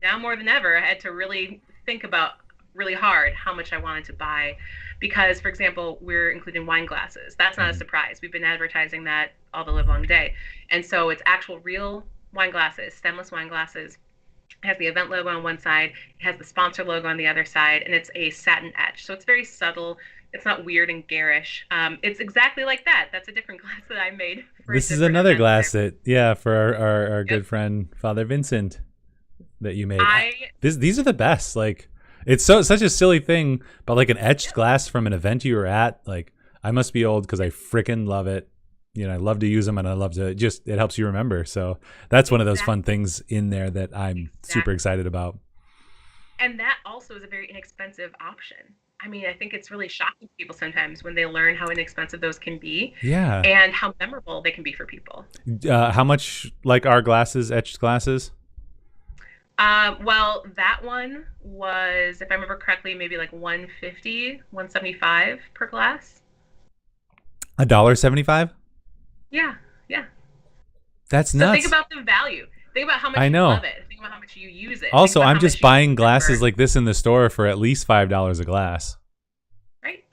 now more than ever, I had to really think about really hard how much I wanted to buy. Because, for example, we're including wine glasses. That's not a Mm-hmm. surprise. We've been advertising that all the live long day. And so it's actual real wine glasses, stemless wine glasses. It has the event logo on one side, it has the sponsor logo on the other side, and it's a satin etch. So it's very subtle. It's not weird and garish. It's exactly like that. That's a different glass that I made for a This is different another event that I. glass that, yeah, for our Yep. good friend Father Vincent that you made. I. These are the best. Like, it's such a silly thing, but like an etched Yep. glass from an event you were at. Like, I must be old because I freaking love it. I love to use them and I love to just it helps you remember. So that's one of those fun Exactly. things in there that I'm super Exactly. excited about. And that also is a very inexpensive option. I mean, I think it's really shocking to people sometimes when they learn how inexpensive those can be Yeah. and how memorable they can be for people. How much like our glasses, etched glasses? Well, that one was, if I remember correctly, maybe like 150, 175 per glass. $1.75? Yeah, yeah. That's So think nuts. about the value. Think about how much I you know. love it. Think about how much you use it. Think Also, about I'm how just much you buying glasses remember. like this in the store for at least $5 a glass. Right,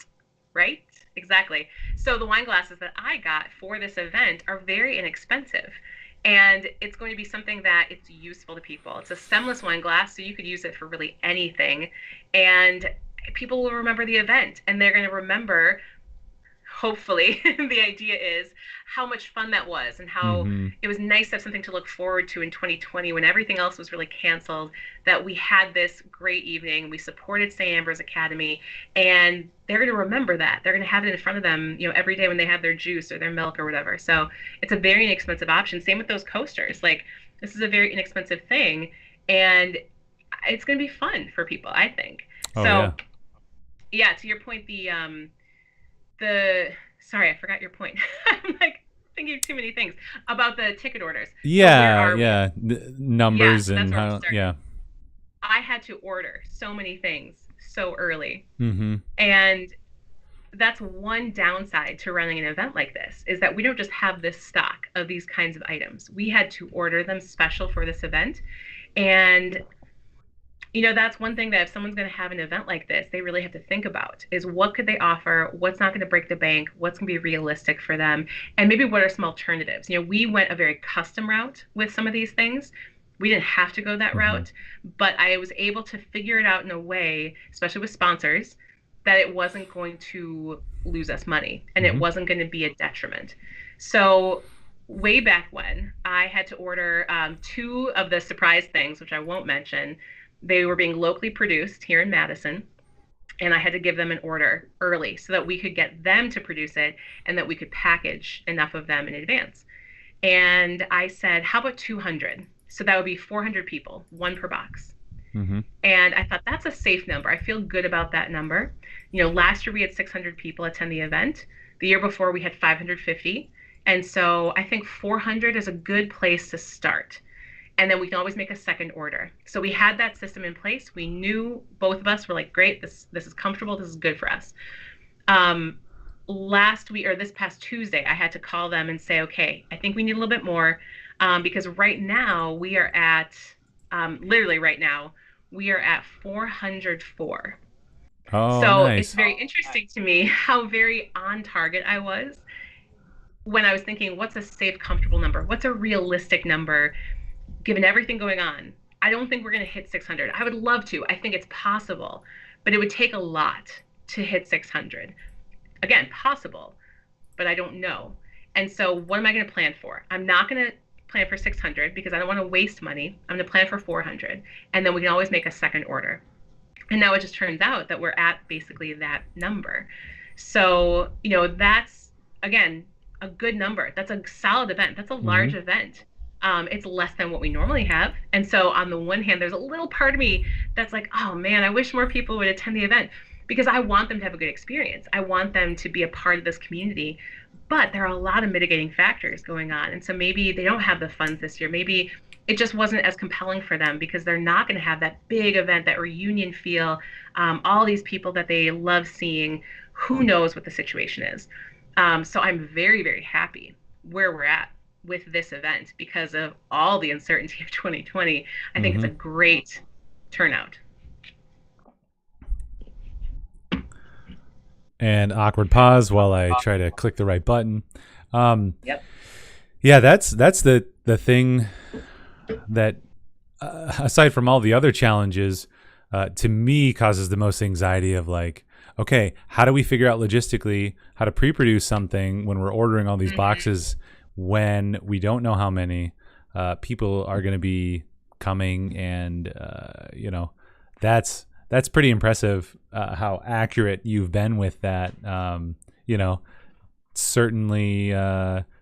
right, exactly. So the wine glasses that I got for this event are very inexpensive. And it's going to be something that it's useful to people. It's a stemless wine glass, so you could use it for really anything. And people will remember the event and they're going to remember, hopefully, the idea is how much fun that was and how Mm-hmm. it was nice to have something to look forward to in 2020 when everything else was really canceled, that we had this great evening, we supported St. Ambrose Academy, and they're going to remember that. They're going to have it in front of them, every day when they have their juice or their milk or whatever. So it's a very inexpensive option. Same with those coasters. Like, this is a very inexpensive thing, and it's going to be fun for people, I think. Oh yeah. So yeah, to your point, the sorry, I forgot your point. I'm like thinking of too many things about the ticket orders. So where Yeah, are we? yeah. Yeah, Numbers so that's and where I'm how, starting. yeah. I had to order so many things so early. Mm-hmm. And that's one downside to running an event like this, is that we don't just have this stock of these kinds of items. We had to order them special for this event. And That's one thing that if someone's going to have an event like this, they really have to think about is what could they offer, what's not going to break the bank, what's going to be realistic for them, and maybe what are some alternatives. We went a very custom route with some of these things. We didn't have to go that Hmm. route, but I was able to figure it out in a way, especially with sponsors, that it wasn't going to lose us money and it Hmm. wasn't going to be a detriment. So way back when I had to order two of the surprise things, which I won't mention, they were being locally produced here in Madison, and I had to give them an order early so that we could get them to produce it and that we could package enough of them in advance. And I said, how about 200? So that would be 400 people, one per box. Hmm. And I thought that's a safe number. I feel good about that number. Last year we had 600 people attend the event. The year before we had 550. And so I think 400 is a good place to start, and then we can always make a second order. So we had that system in place. We knew, both of us were like, great, this is comfortable, this is good for us. Um, Last week, or this past Tuesday, I had to call them and say, okay, I think we need a little bit more, because right now we are at, literally right now, we are at 404. Oh, So it's nice. very interesting to me how very on target I was when I was thinking, what's a safe, comfortable number? What's a realistic number given everything going on? I don't think we're going to hit 600. I would love to. I think it's possible, but it would take a lot to hit 600. Again, possible, but I don't know. And so, what am I going to plan for? I'm not going to plan for 600 because I don't want to waste money. I'm going to plan for 400, and then we can always make a second order. And now it just turns out that we're at basically that number. So, that's, again, a good number. That's a solid event. That's a Hmm. large event. It's less than what we normally have. And so, on the one hand, there's a little part of me that's like, oh man, I wish more people would attend the event because I want them to have a good experience. I want them to be a part of this community. But there are a lot of mitigating factors going on. And so maybe they don't have the funds this year. Maybe it just wasn't as compelling for them because they're not going to have that big event, that reunion feel, all these people that they love seeing. Who knows what the situation is? So I'm very, very happy where we're at with this event because of all the uncertainty of 2020. I think it's a Hmm. great turnout. And awkward pause while I try to click the right button. Um, Yep. yeah, that's the thing that, aside from all the other challenges, to me causes the most anxiety of like, okay, how do we figure out logistically how to pre-produce something when we're ordering all these Mm-hmm. boxes when we don't know how many people are going to be coming, and that's pretty impressive, how accurate you've been with that. You know, certainly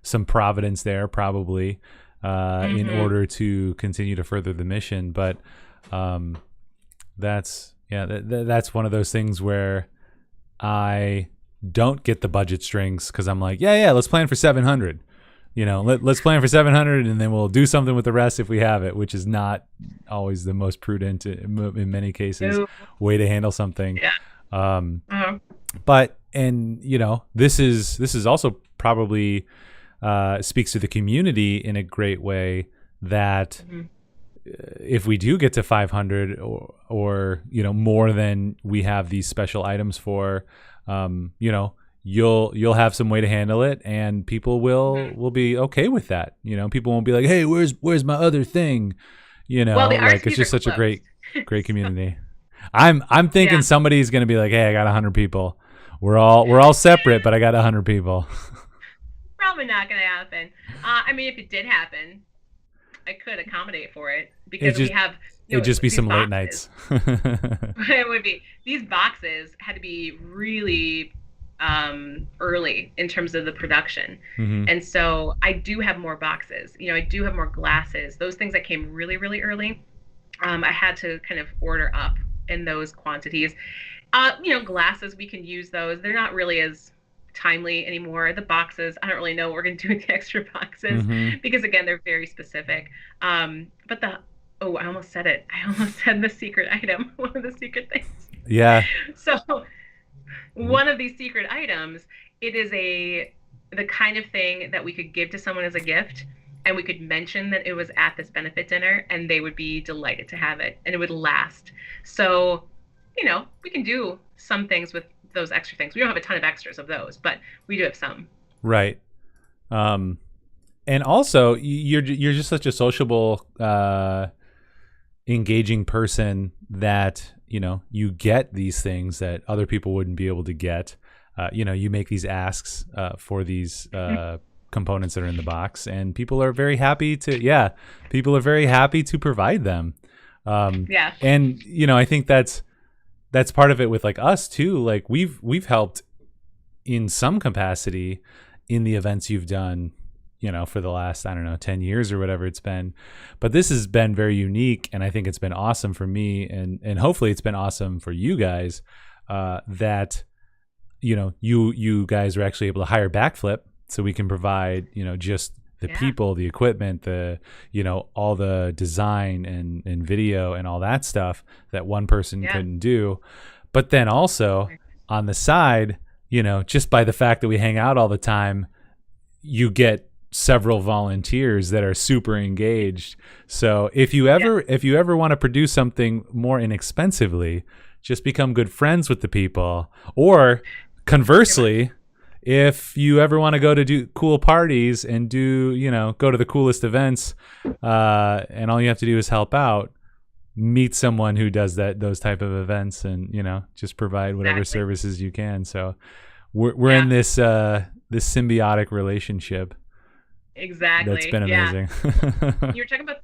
some providence there, probably, in Mm-hmm. order to continue to further the mission. But um, that's one of those things where I don't get the budget strings because I'm like, yeah, let's plan for 700. Let's plan for 700 and then we'll do something with the rest if we have it, which is not always the most prudent, in many cases, No. way to handle something. Yeah. Um, Uh-huh. but and this is also probably speaks to the community in a great way, that Mm-hmm. if we do get to 500, or more than we have these special items for, you'll have some way to handle it, and people will Mm-hmm. will be okay with that. People won't be like, hey, where's my other thing. Well, the Like, it's RSVPs just are such a great closed. great So, community. I'm thinking yeah. somebody's gonna be like, hey, I got 100 people. We're all separate, but I got 100 people. Probably not going to happen. I mean, if it did happen, I could accommodate for it it because we just have, it'd just be these some late boxes. nights. It would be, these boxes had to be really early in terms of the production. Hmm. And so I do have more boxes. I do have more glasses. Those things that came really, really early, I had to kind of order up in those quantities. Glasses, we can use those. They're not really as timely anymore. The boxes, I don't really know what we're going to do with the extra boxes Hmm. because, again, they're very specific. But oh, I almost said it. I almost said the secret item, one of the secret things. Yeah. So, one of these secret items, it is the kind of thing that we could give to someone as a gift and we could mention that it was at this benefit dinner, and they would be delighted to have it, and it would last. So, we can do some things with those extra things. We don't have a ton of extras of those, but we do have some. Right. And also you're just such a sociable, engaging person that, you get these things that other people wouldn't be able to get. You make these asks for these components that are in the box, and people are very happy to provide them. Yeah. And I think that's part of it with like us too. Like we've helped in some capacity in the events you've done, for the last, I don't know, 10 years or whatever it's been. But this has been very unique, and I think it's been awesome for me, and hopefully it's been awesome for you guys, that you guys are actually able to hire Backflip, so we can provide, just the people, the equipment, the, all the design and video and all that stuff that one person couldn't do. But then also on the side, just by the fact that we hang out all the time, you get several volunteers that are super engaged. So if you ever want to produce something more inexpensively, just become good friends with the people. Or conversely, if you ever want to go to do cool parties and go to the coolest events, and all you have to do is help out, meet someone who does those type of events, and just provide whatever services you can. So we're in this symbiotic relationship. Exactly. That's been amazing. You were talking about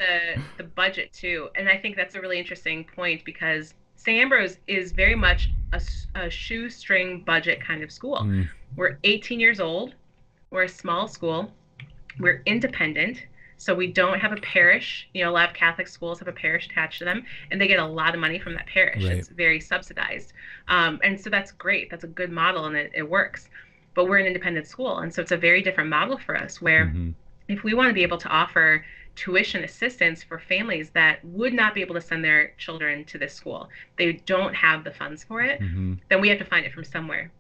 the budget too, and I think that's a really interesting point, because St. Ambrose is very much a shoestring budget kind of school. We're 18 years old. We're a small school. We're independent. So we don't have a parish. A lot of Catholic schools have a parish attached to them, and they get a lot of money from that parish. Right. It's very subsidized. And so that's great. That's a good model, and it works. But we're an independent school, and so it's a very different model for us, where if we want to be able to offer tuition assistance for families that would not be able to send their children to this school, they don't have the funds for it, then we have to find it from somewhere.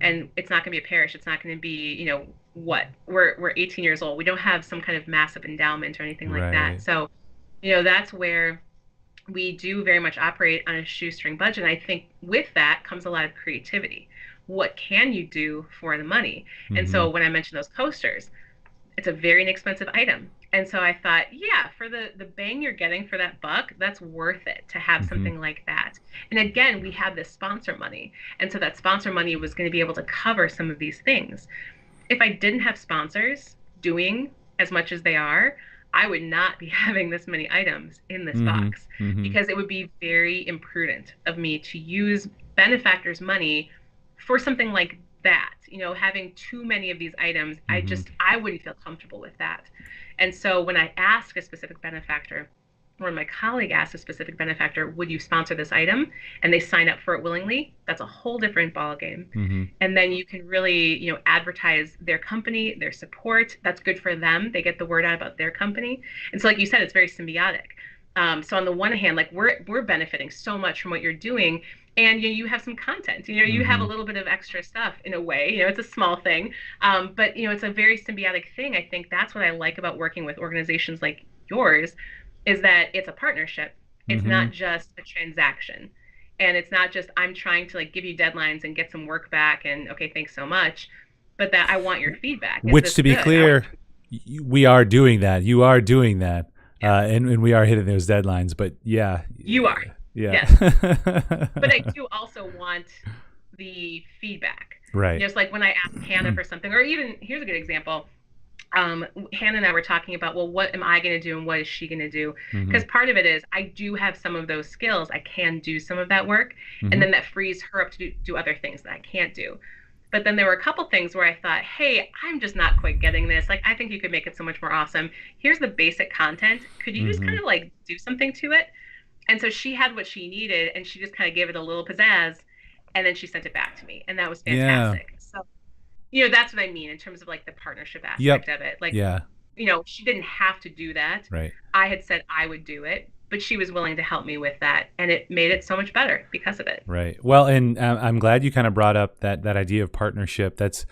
And it's not going to be a parish. It's not going to be, we're 18 years old. We don't have some kind of massive endowment or anything like that. So, that's where we do very much operate on a shoestring budget. And I think with that comes a lot of creativity. What can you do for the money? And so when I mentioned those coasters, it's a very inexpensive item. And so I thought, for the bang you're getting for that buck, that's worth it to have something like that. And again, we have this sponsor money. And so that sponsor money was going to be able to cover some of these things. If I didn't have sponsors doing as much as they are, I would not be having this many items in this box, because it would be very imprudent of me to use benefactors' money for something like that. Having too many of these items, I wouldn't feel comfortable with that. And so when I ask a specific benefactor, or my colleague asks a specific benefactor, would you sponsor this item? And they sign up for it willingly, that's a whole different ballgame. And then you can really, advertise their company, their support. That's good for them. They get the word out about their company. And so like you said, it's very symbiotic. So on the one hand, like we're benefiting so much from what you're doing, and you have some content. You have a little bit of extra stuff in a way. It's a small thing, but it's a very symbiotic thing. I think that's what I like about working with organizations like yours, is that it's a partnership. It's not just a transaction, and it's not just I'm trying to like give you deadlines and get some work back, and okay, thanks so much, but that I want your feedback. Which, to be clear, we are doing that. You are doing that. And we are hitting those deadlines, but you are. Yes. But I do also want the feedback. Right. Just like when I asked Hannah for something, or even here's a good example. Hannah and I were talking about, well, what am I going to do and what is she going to do? Because part of it is I do have some of those skills. I can do some of that work, and then that frees her up to do other things that I can't do. But then there were a couple things where I thought, hey, I'm just not quite getting this. Like, I think you could make it so much more awesome. Here's the basic content. Could you just kind of like do something to it? And so she had what she needed, and she just kind of gave it a little pizzazz, and then she sent it back to me. And that was fantastic. So, that's what I mean in terms of like the partnership aspect of it. Like, she didn't have to do that. Right. I had said I would do it, but she was willing to help me with that, and it made it so much better because of it. Right. Well, and I'm glad you kind of brought up that idea of partnership. That's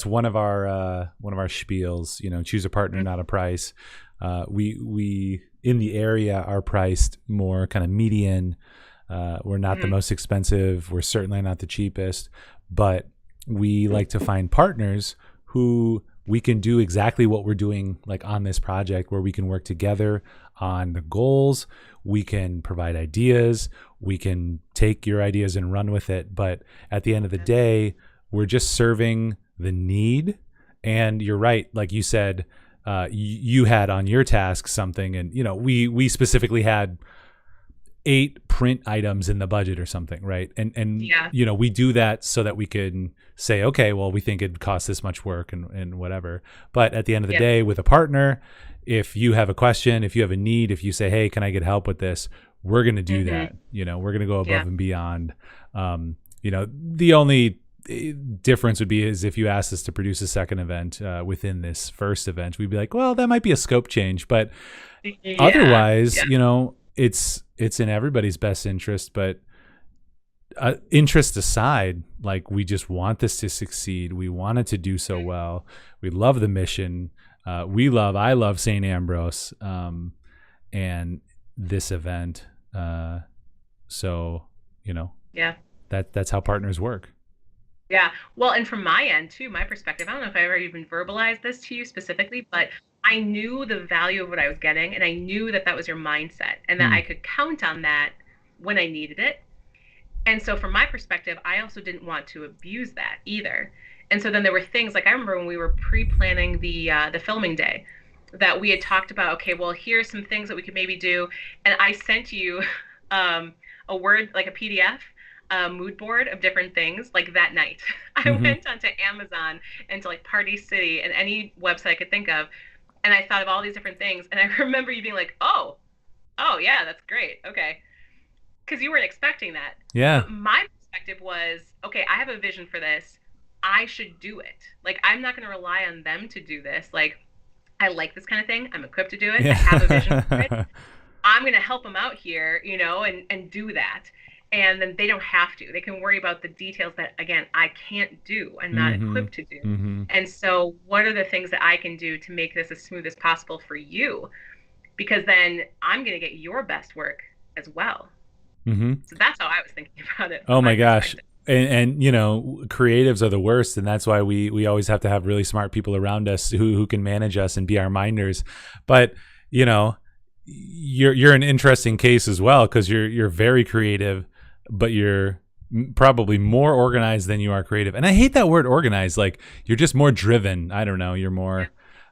one of our spiels. Choose a partner, not a price. We in the area are priced more kind of median. We're not the most expensive. We're certainly not the cheapest, but we like to find partners who we can do exactly what we're doing like on this project, where we can work together on the goals. We can provide ideas. We can take your ideas and run with it. But at the end of the day, we're just serving the need. And you're right. Like you said, you had on your task something, and, you know, we specifically had 8 print items in the budget or something, right? And you know, we do that so that we can say, okay, well, we think it costs this much work and whatever. But at the end of the day, with a partner, if you have a question, if you have a need, if you say, hey, can I get help with this? We're going to do that. You know, we're going to go above and beyond. You know, the only difference would be is if you asked us to produce a second event within this first event, we'd be like, well, that might be a scope change. But otherwise, you know, it's in everybody's best interest. But interest aside, like, we just want this to succeed. We want it to do so well. We love the mission. I love St. Ambrose and this event. So, you know, that's how partners work. Yeah. Well, and from my end too, my perspective, I don't know if I ever even verbalized this to you specifically, but I knew the value of what I was getting, and I knew that that was your mindset, and that I could count on that when I needed it. And so from my perspective, I also didn't want to abuse that either. And so then there were things like, I remember when we were pre-planning the filming day, that we had talked about, okay, well, here's some things that we could maybe do. And I sent you a Word, like a PDF, mood board of different things, like that night. I went onto Amazon and to like Party City and any website I could think of. And I thought of all these different things. And I remember you being like, oh yeah, that's great. Okay. Because you weren't expecting that. Yeah. But my perspective was, okay, I have a vision for this. I should do it. Like, I'm not going to rely on them to do this. Like, I like this kind of thing. I'm equipped to do it. I have a vision for it. I'm going to help them out here, you know, and do that. And then they don't have to. They can worry about the details that, again, I can't do. I'm not equipped to do. And so what are the things that I can do to make this as smooth as possible for you? Because then I'm going to get your best work as well. So that's how I was thinking about it. Oh my gosh. And you know, creatives are the worst, and that's why we always have to have really smart people around us who can manage us and be our minders. But you know, you're an interesting case as well, because you're very creative, but you're probably more organized than you are creative. And I hate that word organized. Like, you're just more driven. I don't know. You're more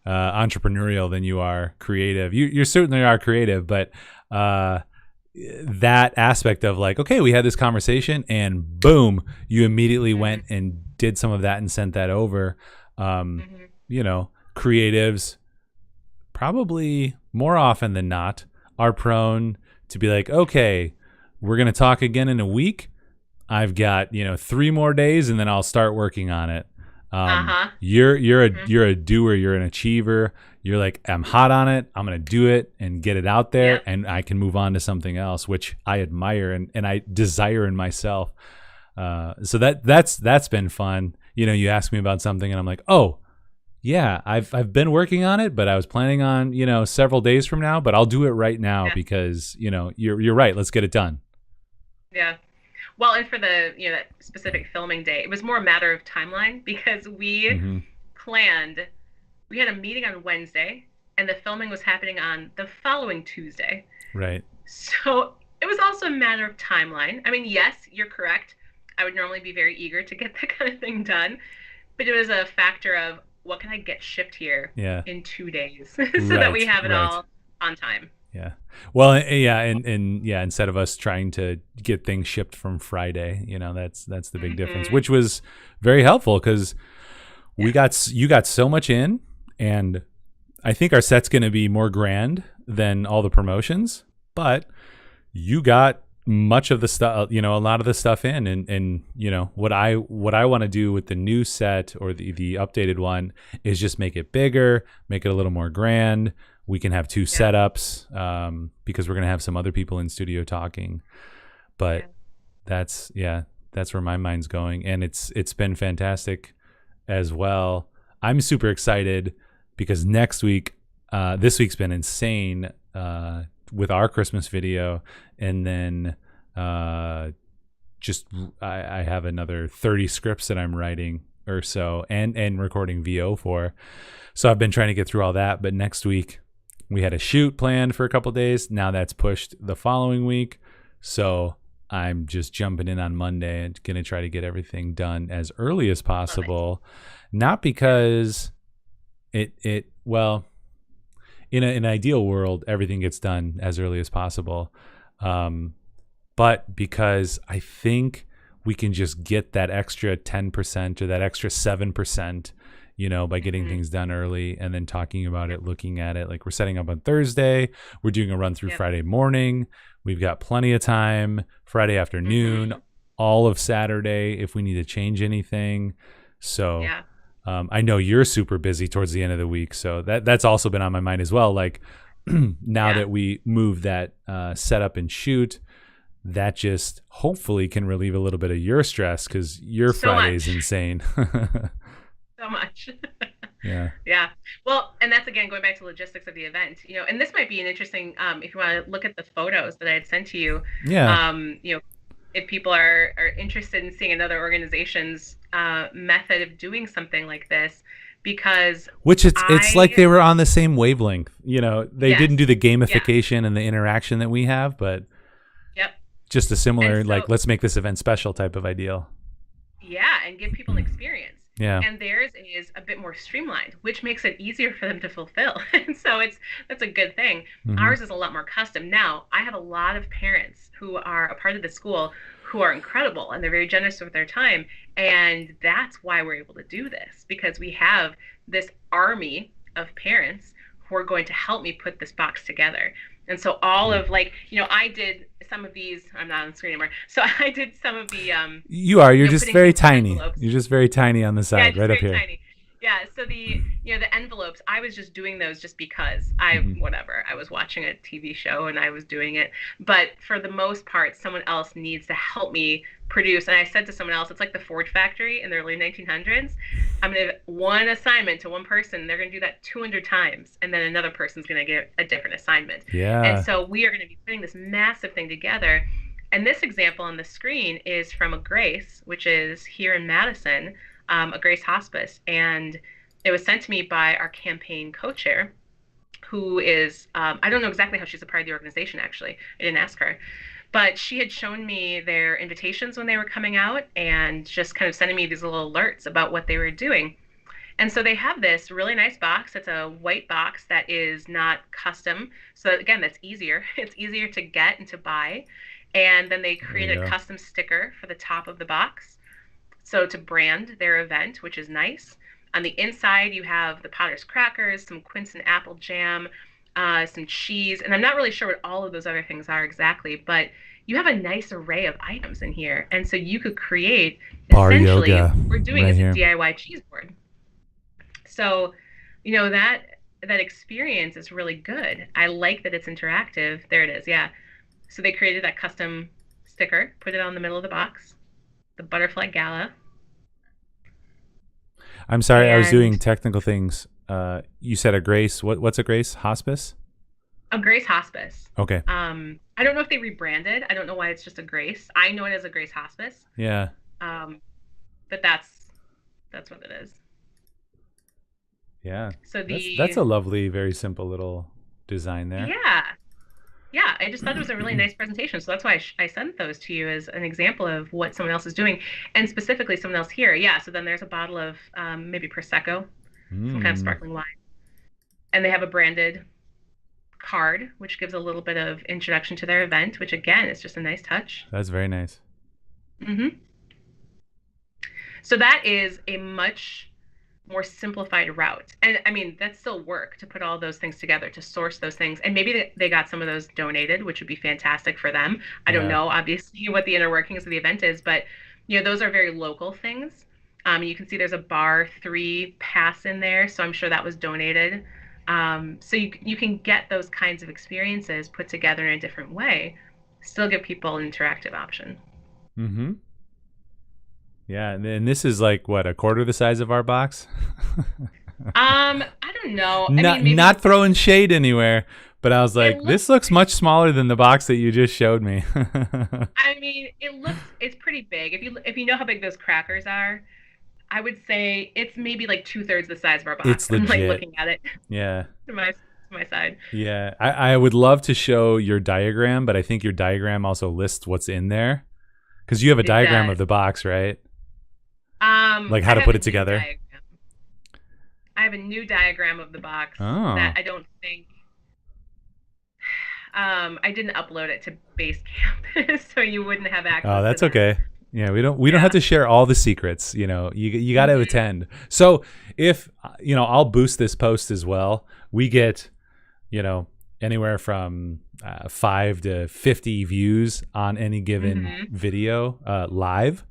entrepreneurial than you are creative. You certainly are creative, but that aspect of like, okay, we had this conversation and boom, you immediately went and did some of that and sent that over. You know, creatives probably more often than not are prone to be like, okay, we're going to talk again in a week. I've got, you know, 3 more days and then I'll start working on it. You're a doer. You're an achiever. You're like, I'm hot on it. I'm going to do it and get it out there, and I can move on to something else, which I admire and I desire in myself. So that's been fun. You know, you ask me about something and I'm like, oh yeah, I've been working on it, but I was planning on, you know, several days from now, but I'll do it right now because, you know, you're right. Let's get it done. Yeah. Well, and for the, you know, that specific filming day, it was more a matter of timeline, because we planned, we had a meeting on Wednesday and the filming was happening on the following Tuesday. Right. So it was also a matter of timeline. I mean, yes, you're correct. I would normally be very eager to get that kind of thing done, but it was a factor of what can I get shipped here in 2 days so that we have it all on time. Yeah. Well, yeah, and yeah, instead of us trying to get things shipped from Friday, you know, that's the big difference, which was very helpful because you got so much in, and I think our set's going to be more grand than all the promotions, but you got much of the stuff, you know, a lot of the stuff in, and you know, what I want to do with the new set or the updated one is just make it bigger, make it a little more grand. We can have 2 setups because we're going to have some other people in studio talking. But that's where my mind's going. And it's been fantastic as well. I'm super excited because next week this week's been insane with our Christmas video, and then just I have another 30 scripts that I'm writing or so, and recording VO for. So I've been trying to get through all that. But next week we had a shoot planned for a couple days. Now that's pushed the following week. So I'm just jumping in on Monday and going to try to get everything done as early as possible. Not because well, in an ideal world, everything gets done as early as possible. But because I think we can just get that extra 10% or that extra 7%, by getting things done early and then talking about it, looking at it. Like, we're setting up on Thursday. We're doing a run through Friday morning. We've got plenty of time Friday afternoon, all of Saturday if we need to change anything. So I know you're super busy towards the end of the week. So that's also been on my mind as well. Like, now that we move that setup and shoot, that just hopefully can relieve a little bit of your stress, because your Friday's insane. So much. Yeah. Well, and that's, again, going back to logistics of the event, and this might be an interesting, if you want to look at the photos that I had sent to you, if people are interested in seeing another organization's method of doing something like this, because it's like they were on the same wavelength. They didn't do the gamification and the interaction that we have, but just a similar, let's make this event special type of ideal. Yeah, and give people an experience. Yeah. And theirs is a bit more streamlined, which makes it easier for them to fulfill. And so that's a good thing. Ours is a lot more custom. Now, I have a lot of parents who are a part of the school who are incredible, and they're very generous with their time. And that's why we're able to do this, because we have this army of parents who are going to help me put this box together. And so all of, I did some of these. I'm not on the screen anymore. So I did some of the. You're just very tiny. Envelopes. You're just very tiny on the side, right up here. Tiny. Yeah. So the envelopes, I was just doing those just because I was watching a TV show and I was doing it. But for the most part, someone else needs to help me produce. And I said to someone else, it's like the Ford factory in the early 1900s. I'm going to give one assignment to one person. They're going to do that 200 times. And then another person's going to get a different assignment. Yeah. And so we are going to be putting this massive thing together. And this example on the screen is from a Grace, which is here in Madison, a Grace hospice. And it was sent to me by our campaign co-chair, who is, I don't know exactly how she's a part of the organization, actually. I didn't ask her. But she had shown me their invitations when they were coming out and just kind of sending me these little alerts about what they were doing. And so they have this really nice box. It's a white box that is not custom. So again, that's easier. It's easier to get and to buy. And then they created a custom sticker for the top of the box, so to brand their event, which is nice. On the inside, you have the Potter's crackers, some quince and apple jam, some cheese, and I'm not really sure what all of those other things are exactly, but you have a nice array of items in here. And so you could create, bar essentially, yoga what we're doing right is here. a DIY cheese board. So, that experience is really good. I like that it's interactive. There it is, yeah. So they created that custom sticker, put it on the middle of the box, the butterfly Gala. I'm sorry, I was doing technical things. You said a Grace. What's a Grace hospice? A Grace hospice. Okay. I don't know if they rebranded. I don't know why it's just a Grace. I know it as a Grace hospice. Yeah. But that's what it is. Yeah. So that's a lovely, very simple little design there. Yeah, I just thought it was a really nice presentation. So that's why I sent those to you as an example of what someone else is doing, and specifically someone else here. Yeah, so then there's a bottle of maybe Prosecco, some kind of sparkling wine. And they have a branded card, which gives a little bit of introduction to their event, which again is just a nice touch. That's very nice. So that is a much more simplified route. And I mean, that's still work to put all those things together, to source those things. And maybe they got some of those donated, which would be fantastic for them. I don't know, obviously, what the inner workings of the event is, but those are very local things. You can see there's a bar 3 pass in there, so I'm sure that was donated. So you can get those kinds of experiences put together in a different way, still give people an interactive option. Yeah, and this is like, what, a quarter the size of our box? I don't know. I Not mean, maybe not throwing shade anywhere, but I was it like, looks this looks much smaller than the box that you just showed me. I mean, it's pretty big. If you know how big those crackers are, I would say it's maybe like two-thirds the size of our box. It's I'm like legit. looking at it Yeah. to my side. Yeah. I would love to show your diagram, but I think your diagram also lists what's in there. Because you have a It diagram does. of the box, right? Like how I to have put a it new together. diagram. I have a new diagram of the box that Oh. I don't think I didn't upload it to Basecamp, so you wouldn't have Oh, access to that's that. okay. Yeah, we don't have Yeah. to share all the secrets. You got to Hmm. attend. So if I'll boost this post as well. We get anywhere from 5 to 50 views on any given Hmm. video live,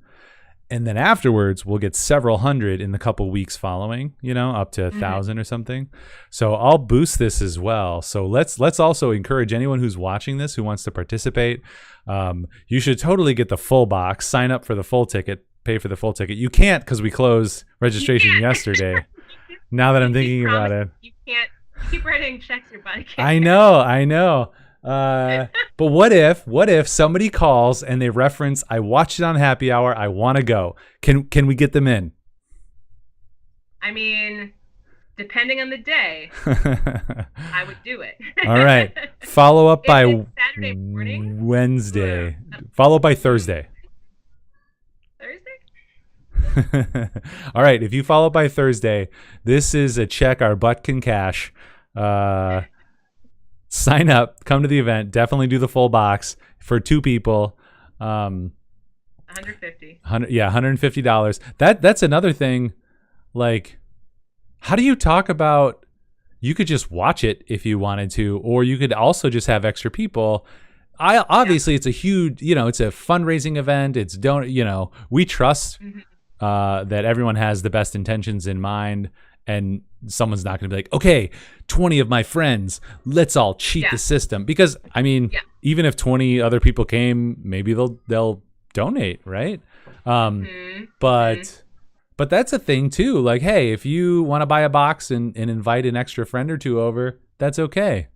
and then afterwards we'll get several hundred in the couple weeks following. Up to 1,000 or something. So I'll boost this as well. So let's also encourage anyone who's watching this who wants to participate. You should totally get the full box. Sign up for the full ticket. Pay for the full ticket. You can't because we closed You registration can't. yesterday. Now that I'm You keep thinking about promising it, you can't. You keep writing checks your body can't I cash. know, I know. But what if somebody calls and they reference, I watched it on Happy Hour, I want to go. Can we get them in? I mean, depending on the day, I would do it. All right. Follow up If by it's Saturday morning, Wednesday. Follow up by Thursday. Thursday? All right. If you follow up by Thursday, this is a check our butt can cash. Sign up, come to the event. Definitely do the full box for 2 people. 150. $150. That's another thing. Like, how do you talk about? You could just watch it if you wanted to, or you could also just have extra people. Obviously it's a huge, it's a fundraising event. We trust Hmm. that everyone has the best intentions in mind, and someone's not going to be like, okay, 20 of my friends, let's all cheat Yeah. the system. Because I mean, Yeah. even if 20 other people came, maybe they'll donate, right? Hmm. But that's a thing too. Like, hey, if you want to buy a box and invite an extra friend or two over, that's okay,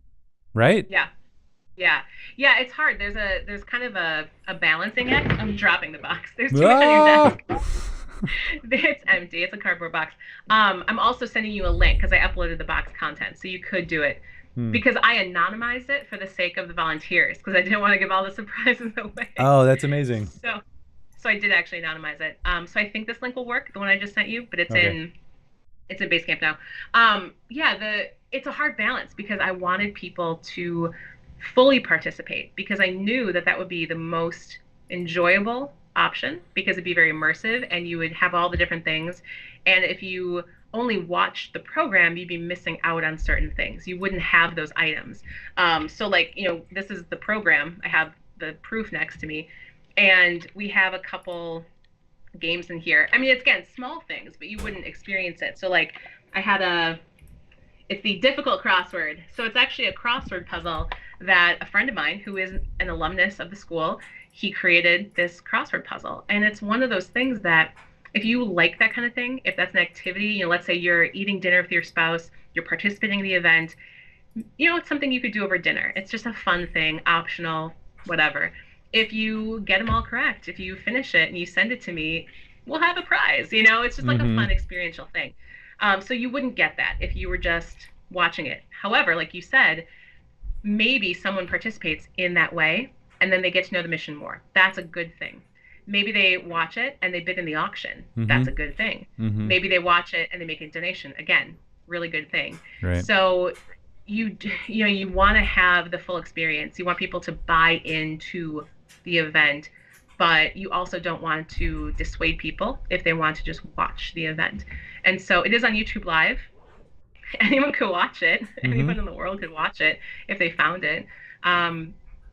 right? Yeah. Yeah. Yeah, it's hard. There's kind of a balancing act. I'm dropping the box. There's too much on your Ah! desk. It's empty. It's a cardboard box. I'm also sending you a link because I uploaded the box content, so you could do it. Hmm. Because I anonymized it for the sake of the volunteers because I didn't want to give all the surprises away. Oh, that's amazing. So I did actually anonymize it. So I think this link will work, the one I just sent you, but Okay. it's in Basecamp now. Yeah, it's a hard balance because I wanted people to fully participate because I knew that that would be the most enjoyable option because it'd be very immersive and you would have all the different things. And if you only watched the program, you'd be missing out on certain things. You wouldn't have those items. So like, this is the program. I have the proof next to me, and we have a couple games in here. I mean, it's again small things, but you wouldn't experience it. So like, I had it's the difficult crossword. So it's actually a crossword puzzle that a friend of mine who is an alumnus of the school, he created this crossword puzzle. And it's one of those things that if you like that kind of thing, if that's an activity, let's say you're eating dinner with your spouse, you're participating in the event, it's something you could do over dinner. It's just a fun thing, optional, whatever. If you get them all correct, if you finish it and you send it to me, we'll have a prize. It's just like a Mm-hmm. fun experiential thing. So you wouldn't get that if you were just watching it. However, like you said, maybe someone participates in that way and then they get to know the mission more. That's a good thing. Maybe they watch it and they bid in the auction. Mm-hmm. That's a good thing. Mm-hmm. Maybe they watch it and they make a donation. Again, really good thing. Right. So you want to have the full experience. You want people to buy into the event, but you also don't want to dissuade people if they want to just watch the event. And so it is on YouTube Live. Anyone could watch it. Mm-hmm. Anyone in the world could watch it if they found it.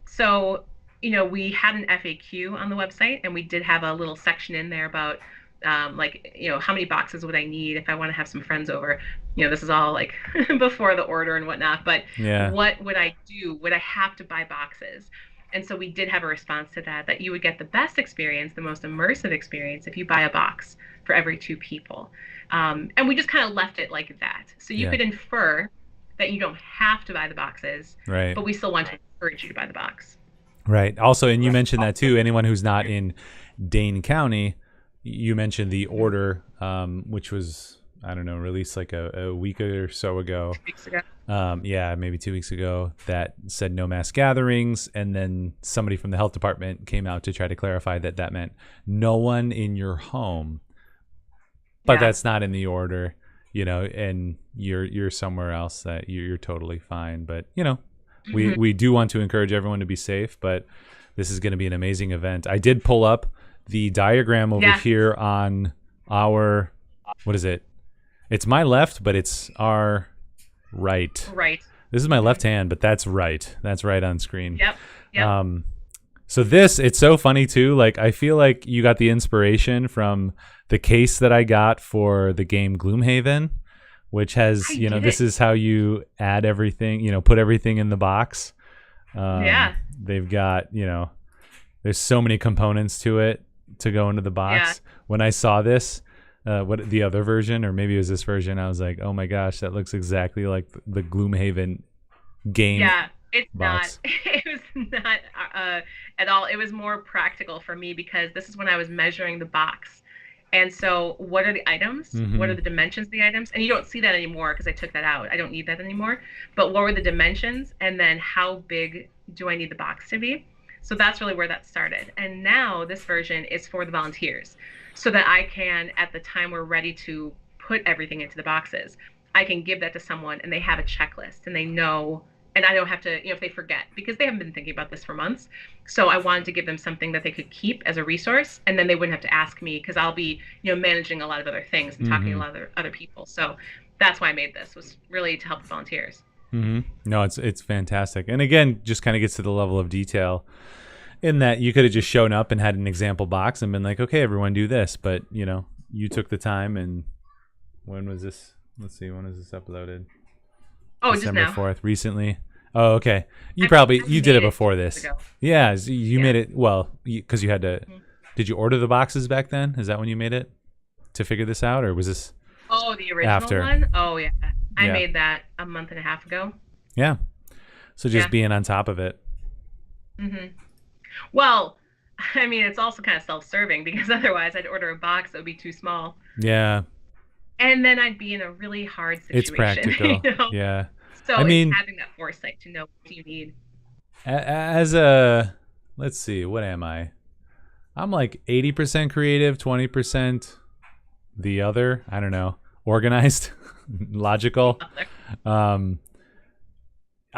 So we had an FAQ on the website, and we did have a little section in there about how many boxes would I need if I want to have some friends over. This is all like before the order and whatnot, but Yeah. what would I do? Would I have to buy boxes? And so we did have a response to that, that you would get the best experience, the most immersive experience, if you buy a box for every two people. And we just kind of left it like that. So you Yeah. could infer that you don't have to buy the boxes, Right. but we still want to encourage you to buy the box. Right. Also, and you mentioned that too. Anyone who's not in Dane County, you mentioned the order, which was, I don't know, released like a week or so ago. 2 weeks ago. Yeah, maybe 2 weeks ago, that said no mass gatherings. And then somebody from the health department came out to try to clarify that that meant no one in your home. But Yeah. that's not in the order, and you're somewhere else, that you're totally fine. But, we do want to encourage everyone to be safe, but this is going to be an amazing event. I did pull up the diagram over here on our, what is it? It's my left, but it's our right. Right. This is my left hand, but that's right. That's right on screen. Yep. So it's so funny too. Like, I feel like you got the inspiration from the case that I got for the game Gloomhaven, which has, this is how you add everything, put everything in the box. They've got, there's so many components to it to go into the box. Yeah. When I saw this, what the other version, or maybe it was this version, I was like, oh my gosh, that looks exactly like the Gloomhaven game. Yeah, it's box. not. It was not at all. It was more practical for me because this is when I was measuring the box. And so what are the items? Mm-hmm. What are the dimensions of the items? And you don't see that anymore because I took that out. I don't need that anymore. But what were the dimensions? And then how big do I need the box to be? So that's really where that started. And now this version is for the volunteers, so that I can, at the time we're ready to put everything into the boxes, I can give that to someone and they have a checklist and they know, and I don't have to, if they forget, because they haven't been thinking about this for months. So I wanted to give them something that they could keep as a resource, and then they wouldn't have to ask me, because I'll be, managing a lot of other things and talking to a lot of other people. So that's why I made this, was really to help the volunteers. Mm-hmm. No, it's fantastic. And again, just kind of gets to the level of detail in that you could have just shown up and had an example box and been like, okay, everyone do this. But, you took the time. And when was this? Let's see, when was this uploaded? Oh, December just now. 4th, recently. Oh, okay. You did it before this. Yeah, you made it, well, because you had to, did you order the boxes back then? Is that when you made it to figure this out? Or was this the original one? Oh, yeah. I made that a month and a half ago. Yeah. So just being on top of it. Mm-hmm. Well, I mean, it's also kind of self-serving, because otherwise I'd order a box that would be too small. Yeah. And then I'd be in a really hard situation. It's practical. Yeah. So it's having that foresight to know what you need. Let's see, what am I? I'm like 80% creative, 20% the other. I don't know. Organized, logical.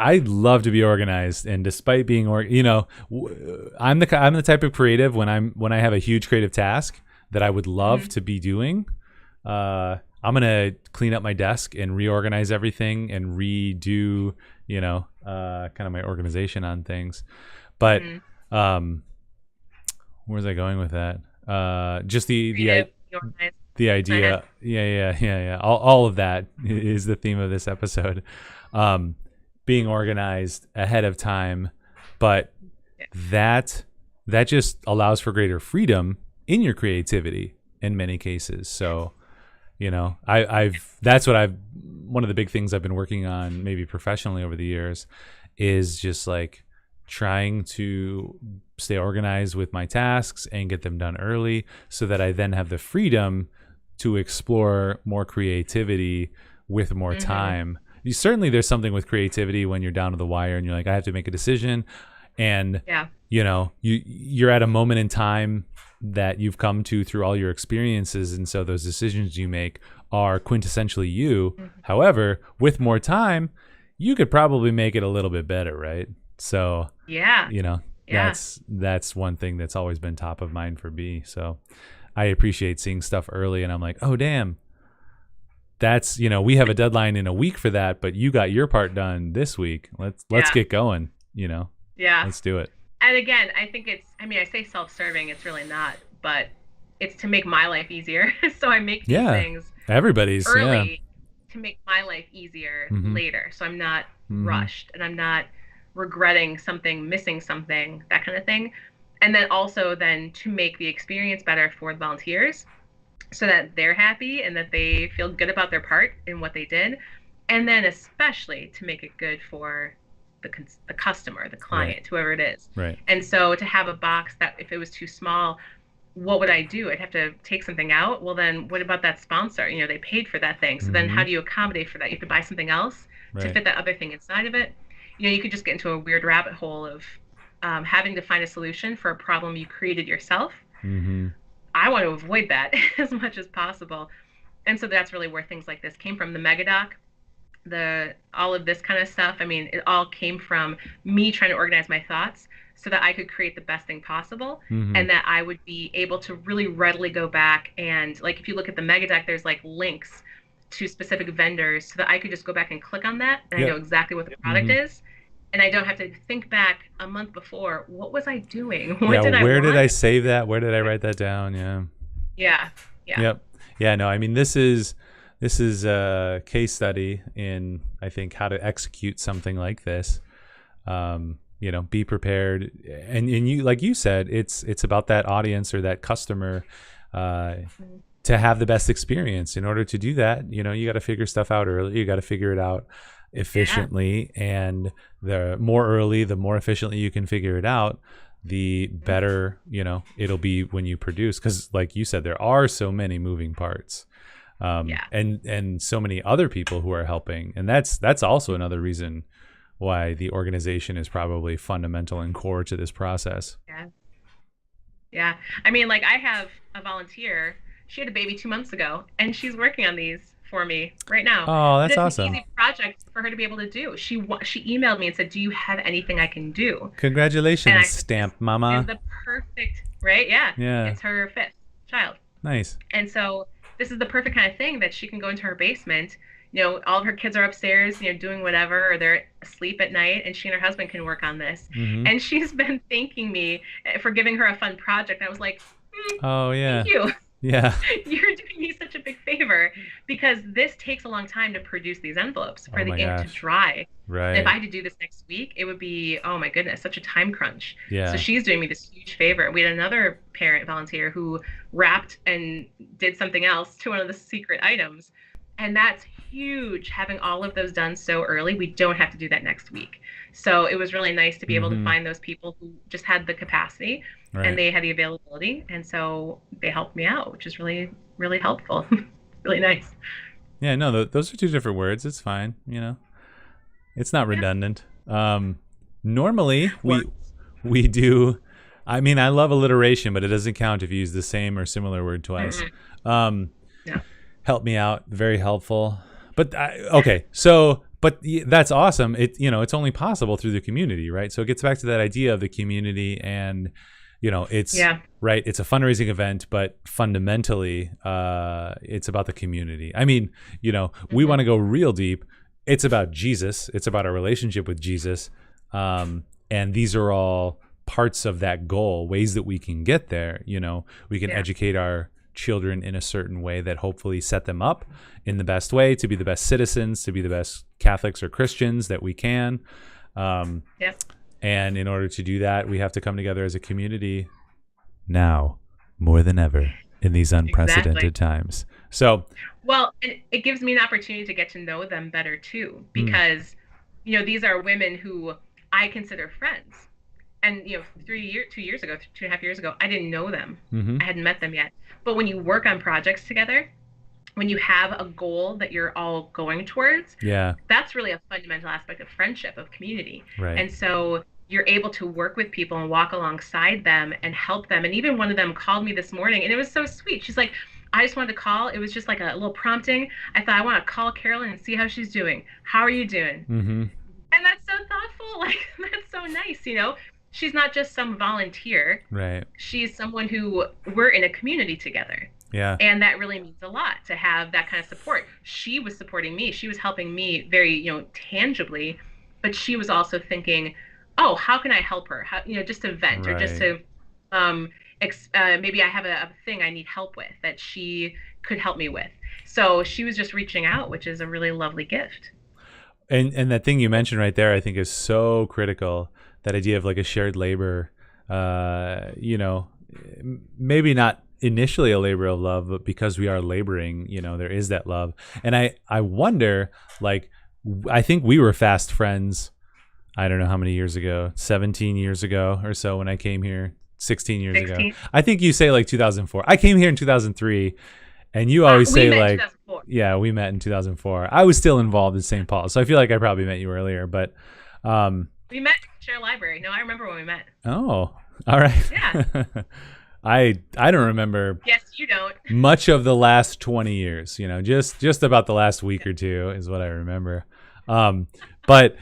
I love to be organized, and despite being I'm the type of creative when I have a huge creative task that I would love to be doing. I'm gonna clean up my desk and reorganize everything and redo, kind of my organization on things. But where was I going with that? Just the idea. Yeah. All of that is the theme of this episode. Being organized ahead of time, but that just allows for greater freedom in your creativity in many cases. So, one of the big things I've been working on, maybe professionally over the years, is just like trying to stay organized with my tasks and get them done early, so that I then have the freedom to explore more creativity with more time. Certainly there's something with creativity when you're down to the wire and you're like, I have to make a decision, and you're at a moment in time that you've come to through all your experiences, and so those decisions you make are quintessentially you. However, with more time, you could probably make it a little bit better, right? So that's one thing that's always been top of mind for me. So I appreciate seeing stuff early, and I'm like, oh damn, that's, we have a deadline in a week for that, but you got your part done this week. Let's get going, let's do it. And again, I think I say self-serving, it's really not, but it's to make my life easier. So I make these things everybody's early to make my life easier later. So I'm not rushed, and I'm not regretting something, missing something, that kind of thing. And then also then to make the experience better for the volunteers so that they're happy and that they feel good about their part in what they did. And then especially to make it good for the customer, the client, Right. whoever it is. Right. And so to have a box that if it was too small, what would I do? I'd have to take something out. Well, then what about that sponsor? You know, they paid for that thing. So then Mm-hmm. how do you accommodate for that? You have to buy something else to Right. fit that other thing inside of it. You know, you could just get into a weird rabbit hole of having to find a solution for a problem you created yourself. Mm-hmm. I want to avoid that as much as possible. And so that's really where things like this came from. The Megadoc, the all of this kind of stuff. I mean, it all came from me trying to organize my thoughts so that I could create the best thing possible Mm-hmm. and that I would be able to really readily go back and like if you look at the Mega Deck, there's like links to specific vendors so that I could just go back and click on that and I know Yep. exactly what the product Mm-hmm. is. And I don't have to think back a month before, what was I doing? What Yeah. did I Where did want? I save that? Where did I write that down? Yeah. Yeah. Yeah. Yep. Yeah, no, I mean this is a case study in I think how to execute something like this. Be prepared, and you like you said, it's about that audience or that customer to have the best experience. In order to do that, you got to figure stuff out early. You got to figure it out efficiently, and the more early, the more efficiently you can figure it out, the better it'll be when you produce, because like you said, there are so many moving parts, Yeah. and so many other people who are helping, and that's also another reason why the organization is probably fundamental and core to this process. Yeah. Yeah. I mean, like I have a volunteer. She had a baby 2 months ago, and she's working on these for me right now. Oh, But that's it's an awesome. easy project for her to be able to do. She emailed me and said, "Do you have anything I can do?" And I Congratulations, said, "This stamp is mama. the perfect, right? Yeah, Yeah, it's her fifth child, nice. and so this is the perfect kind of thing that she can go into her basement. You know, all of her kids are upstairs, you know, doing whatever, or they're asleep at night, and she and her husband can work on this. Hmm. And she's been thanking me for giving her a fun project. I was like, Oh thank yeah. you. Yeah. You're doing me such a big favor because this takes a long time to produce these envelopes for Oh the my ink to gosh. dry. And if I Right. had to do this next week, it would be, oh my goodness, such a time crunch. So Yeah. she's doing me this huge favor. We had another parent volunteer who wrapped and did something else to one of the secret items. And that's huge, having all of those done so early. We don't have to do that next week. So it was really nice to be able to Hmm. find those people who just had the capacity and Right. they had the availability. And so they helped me out, which is really, really helpful. Really nice. Yeah. No, those are two different words. It's fine. It's not Yeah. redundant. Normally we Works. we do. I mean, I love alliteration, but it doesn't count if you use the same or similar word twice. Mm-mm. Um, Yeah. Help me out. Very helpful. But okay, so that's awesome. It's only possible through the community, right? So it gets back to that idea of the community, and it's Yeah. right. It's a fundraising event, but fundamentally, it's about the community. I mean, we Mm-hmm. want to go real deep. It's about Jesus. It's about our relationship with Jesus, and these are all parts of that goal, ways that we can get there. We can Yeah. educate our children in a certain way that hopefully set them up in the best way to be the best citizens, to be the best Catholics or Christians that we can. Yeah. And in order to do that, we have to come together as a community now more than ever in these Exactly. unprecedented times. So, Well, it gives me an opportunity to get to know them better too, mm, because, you know, these are women who I consider friends. And, you know, 2 years ago, 2.5 years ago, I didn't know them. hmm I hadn't met them yet. But when you work on projects together, when you have a goal that you're all going towards, yeah, that's really a fundamental aspect of friendship, of community. right. And so you're able to work with people and walk alongside them and help them. And even one of them called me this morning and it was so sweet. She's like, I just wanted to call. It was just like a little prompting. I thought I want to call Carolyn and see how she's doing. How are you doing? hmm And that's so thoughtful. Like, that's so nice, you know? She's not just some volunteer. Right. She's someone who we're in a community together. Yeah. And that really means a lot to have that kind of support. She was supporting me. She was helping me very, you know, tangibly, but she was also thinking, oh, how can I help her? How, you know, just to vent or just Right. to, maybe I have a thing I need help with that she could help me with. So she was just reaching out, which is a really lovely gift. And that thing you mentioned right there, I think is so critical. That idea of like a shared labor, you know, maybe not initially a labor of love, but because we are laboring, you know, there is that love. And I wonder, like, I think we were fast friends. I don't know how many years ago, 17 years ago or so when I came here, 16 years 16. ago. I think you say like 2004. I came here in 2003. And you always say like, yeah, we met in 2004. I was still involved in St. Paul, so I feel like I probably met you earlier. But we met in Share Library. No, I remember when we met. Oh, all right. Yeah. I don't remember. Yes, you don't. Much of the last 20 years. You know, just about the last week or two is what I remember. But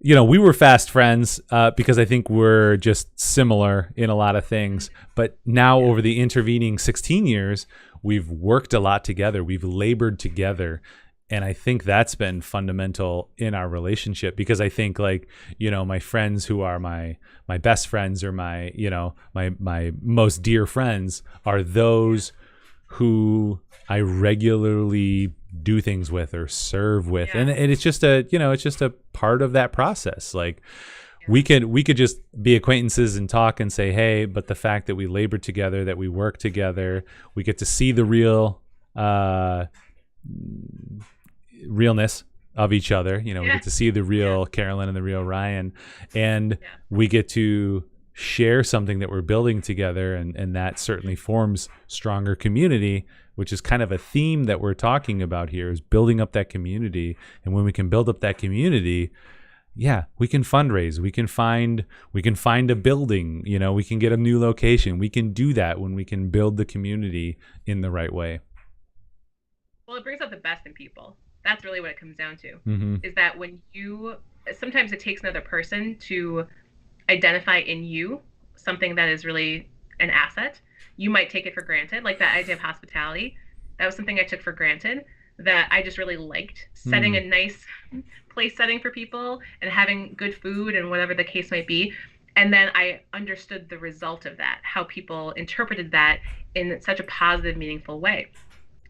you know, we were fast friends because I think we're just similar in a lot of things. But now over the intervening 16 years, we've worked a lot together. We've labored together. And I think that's been fundamental in our relationship because I think like, you know, my friends who are my best friends or my, you know, my most dear friends are those who I regularly do things with or serve with. And it's just a, you know, it's just a part of that process. Like we could just be acquaintances and talk and say, hey, but the fact that we labor together, that we work together, we get to see the realness of each other. You know, we get to see the real Carolyn and the real Ryan, and we get to share something that we're building together, and that certainly forms stronger community, which is kind of a theme that we're talking about here, is building up that community. And when we can build up that community, we can fundraise, we can find a building, you know, we can get a new location. We can do that when we can build the community in the right way. Well, it brings out the best in people. That's really what it comes down to. Mm-hmm. Is that when sometimes it takes another person to identify in you something that is really an asset. You might take it for granted, like that idea of hospitality. That was something I took for granted that I just really liked, setting a nice place setting for people and having good food and whatever the case might be. And then I understood the result of that, how people interpreted that in such a positive, meaningful way.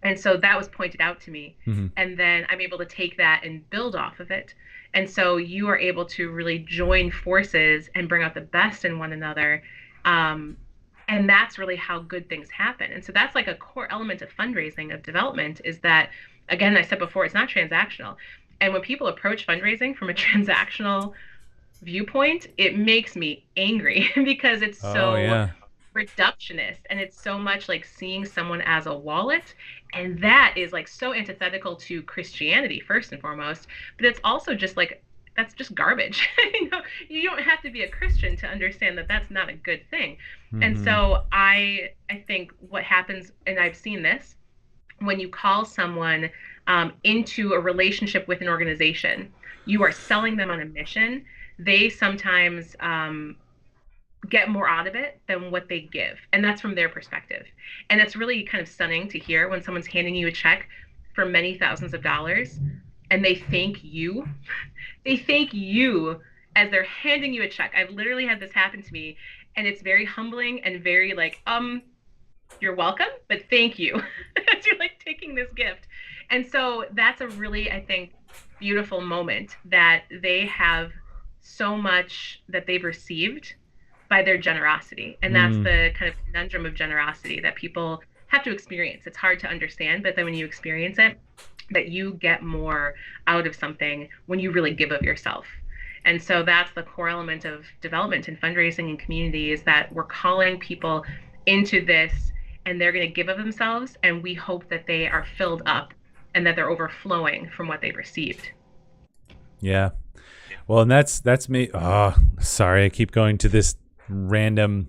And so that was pointed out to me. Mm-hmm. And then I'm able to take that and build off of it. And so you are able to really join forces and bring out the best in one another. And that's really how good things happen. And so that's like a core element of fundraising, of development, is that, again, I said before, it's not transactional. And when people approach fundraising from a transactional viewpoint, it makes me angry because it's reductionist, and it's so much like seeing someone as a wallet, and that is like so antithetical to Christianity first and foremost, but it's also just like, that's just garbage. You know, you don't have to be a Christian to understand that that's not a good thing. Mm-hmm. And so I think what happens, and I've seen this, when you call someone into a relationship with an organization, you are selling them on a mission. They sometimes get more out of it than what they give. And that's from their perspective. And it's really kind of stunning to hear when someone's handing you a check for many thousands of dollars and they thank you as they're handing you a check. I've literally had this happen to me, and it's very humbling and very like, you're welcome, but thank you. As you're like taking this gift. And so that's a really, I think, beautiful moment that they have so much that they've received by their generosity. And that's the kind of conundrum of generosity that people have to experience. It's hard to understand, but then when you experience it, that you get more out of something when you really give of yourself. And so that's the core element of development and fundraising and community, is that we're calling people into this and they're going to give of themselves, and we hope that they are filled up and that they're overflowing from what they've received. Yeah. Well, and that's me. Oh, sorry. I keep going to this random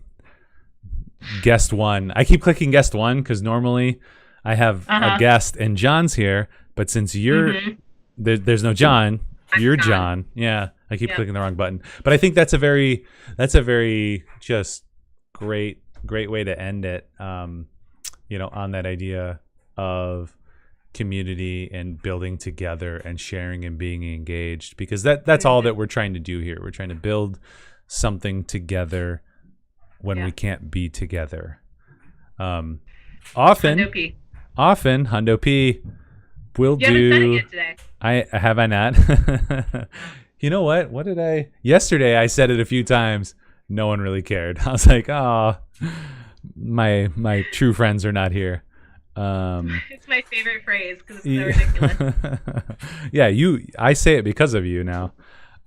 guest one. I keep clicking guest one because normally I have a guest and John's here, but since you're there's no John, you're John. Yeah, I keep clicking the wrong button. But I think that's a very just great way to end it. You know, on that idea of community and building together and sharing and being engaged, because that's all that we're trying to do here. We're trying to build something together when we can't be together. Often Hundo P will do. You haven't said it yet today. I not. You know what? What did I? Yesterday I said it a few times. No one really cared. I was like, oh, my true friends are not here. It's my favorite phrase because it's so ridiculous. Yeah, I say it because of you now.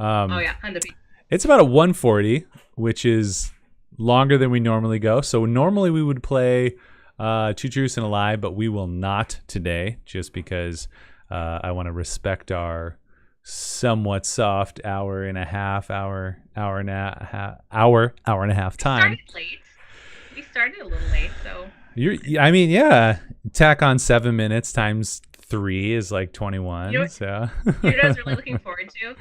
Oh yeah, 100%. It's about a 140, which is longer than we normally go. So normally we would play Two Truths and a Lie, but we will not today, just because I want to respect our somewhat soft hour and a half time. We started a little late, so. Yeah. Tack on 7 minutes times 3 is like 21. You know so what I was really looking forward to?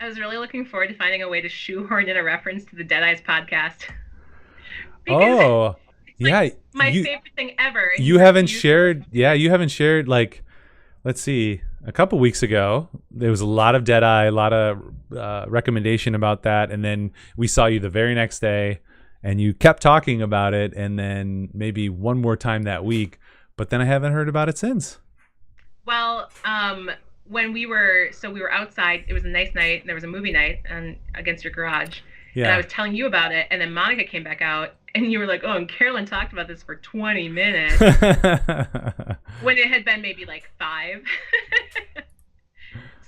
I was really looking forward to finding a way to shoehorn in a reference to the Dead Eyes podcast. Oh, yeah. My favorite thing ever. You haven't shared. Yeah, you haven't shared. Like, let's see. A couple weeks ago, there was a lot of Deadeye, a lot of recommendation about that, and then we saw you the very next day, and you kept talking about it, and then maybe one more time that week, but then I haven't heard about it since. Well, when we were outside, it was a nice night, and there was a movie night against your garage, and I was telling you about it, and then Monica came back out, and you were like, oh, and Carolyn talked about this for 20 minutes. When it had been maybe like 5.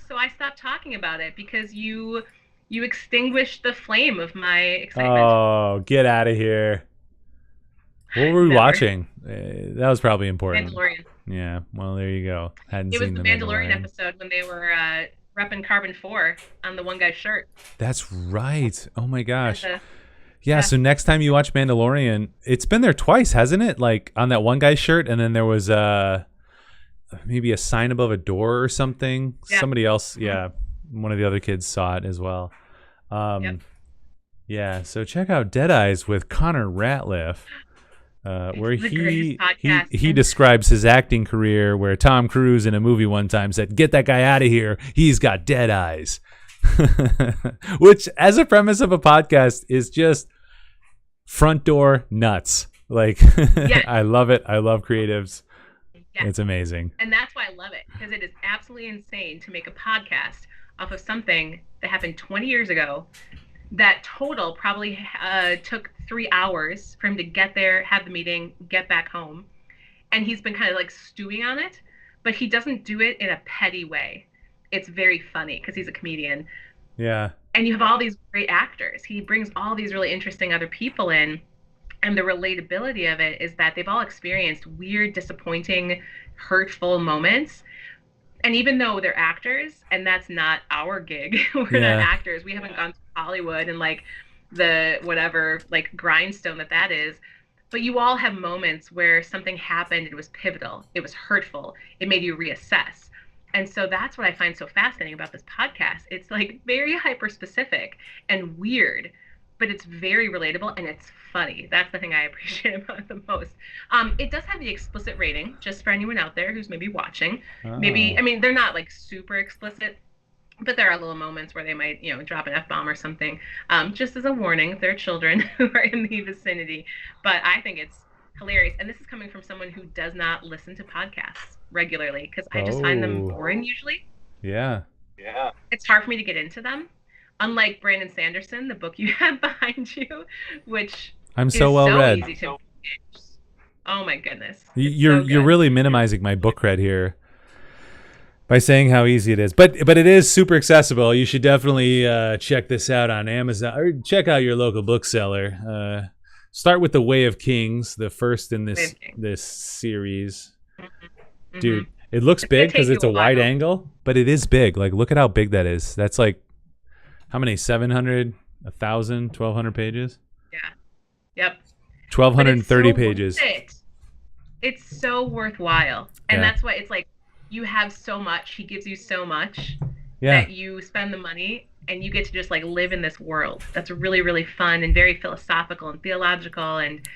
So I stopped talking about it because you extinguished the flame of my excitement. Oh, get out of here. What were we watching? That was probably important. Mandalorian. Yeah, well, there you go. It was the Mandalorian episode when they were repping Carbon 4 on the one guy's shirt. That's right. Oh my gosh. Yeah, so next time you watch Mandalorian, it's been there twice, hasn't it? Like on that one guy's shirt, and then there was maybe a sign above a door or something. Yeah. Somebody else, one of the other kids saw it as well. Yeah, so check out Dead Eyes with Connor Ratliff, where he describes his acting career, where Tom Cruise in a movie one time said, "Get that guy out of here. He's got dead eyes." Which, as a premise of a podcast, is just front door nuts. Like, I love it. I love creatives. Yes. It's amazing. And that's why I love it, because it is absolutely insane to make a podcast off of something that happened 20 years ago that total probably took 3 hours for him to get there, have the meeting, get back home. And he's been kind of like stewing on it, but he doesn't do it in a petty way. It's very funny because he's a comedian. Yeah. And you have all these great actors. He brings all these really interesting other people in. And the relatability of it is that they've all experienced weird, disappointing, hurtful moments. And even though they're actors, and that's not our gig, we're not actors. We haven't gone to Hollywood and like the whatever, like grindstone that is. But you all have moments where something happened. It was pivotal. It was hurtful. It made you reassess. And so that's what I find so fascinating about this podcast. It's like very hyper specific and weird, but it's very relatable and it's funny. That's the thing I appreciate about it the most. It does have the explicit rating, just for anyone out there who's maybe watching. Maybe, I mean, they're not like super explicit, but there are little moments where they might, drop an F-bomb or something, just as a warning if there are children who are in the vicinity. But I think it's hilarious. And this is coming from someone who does not listen to podcasts regularly, because I just find them boring usually. Yeah. It's hard for me to get into them. Unlike Brandon Sanderson, the book you have behind you, which I'm so well read. Easy to oh my goodness. You're really minimizing my book read here by saying how easy it is. But it is super accessible. You should definitely check this out on Amazon, or check out your local bookseller. Start with The Way of Kings, the first in this series. Mm-hmm. Dude, it looks big because it's a wide angle, but it is big. Like, look at how big that is. That's like, how many? 700, 1,000, 1,200 pages? Yeah. Yep. 1,230 pages. It's so worthwhile. And that's why it's like, you have so much. He gives you so much that you spend the money and you get to just like live in this world. That's really, really fun and very philosophical and theological and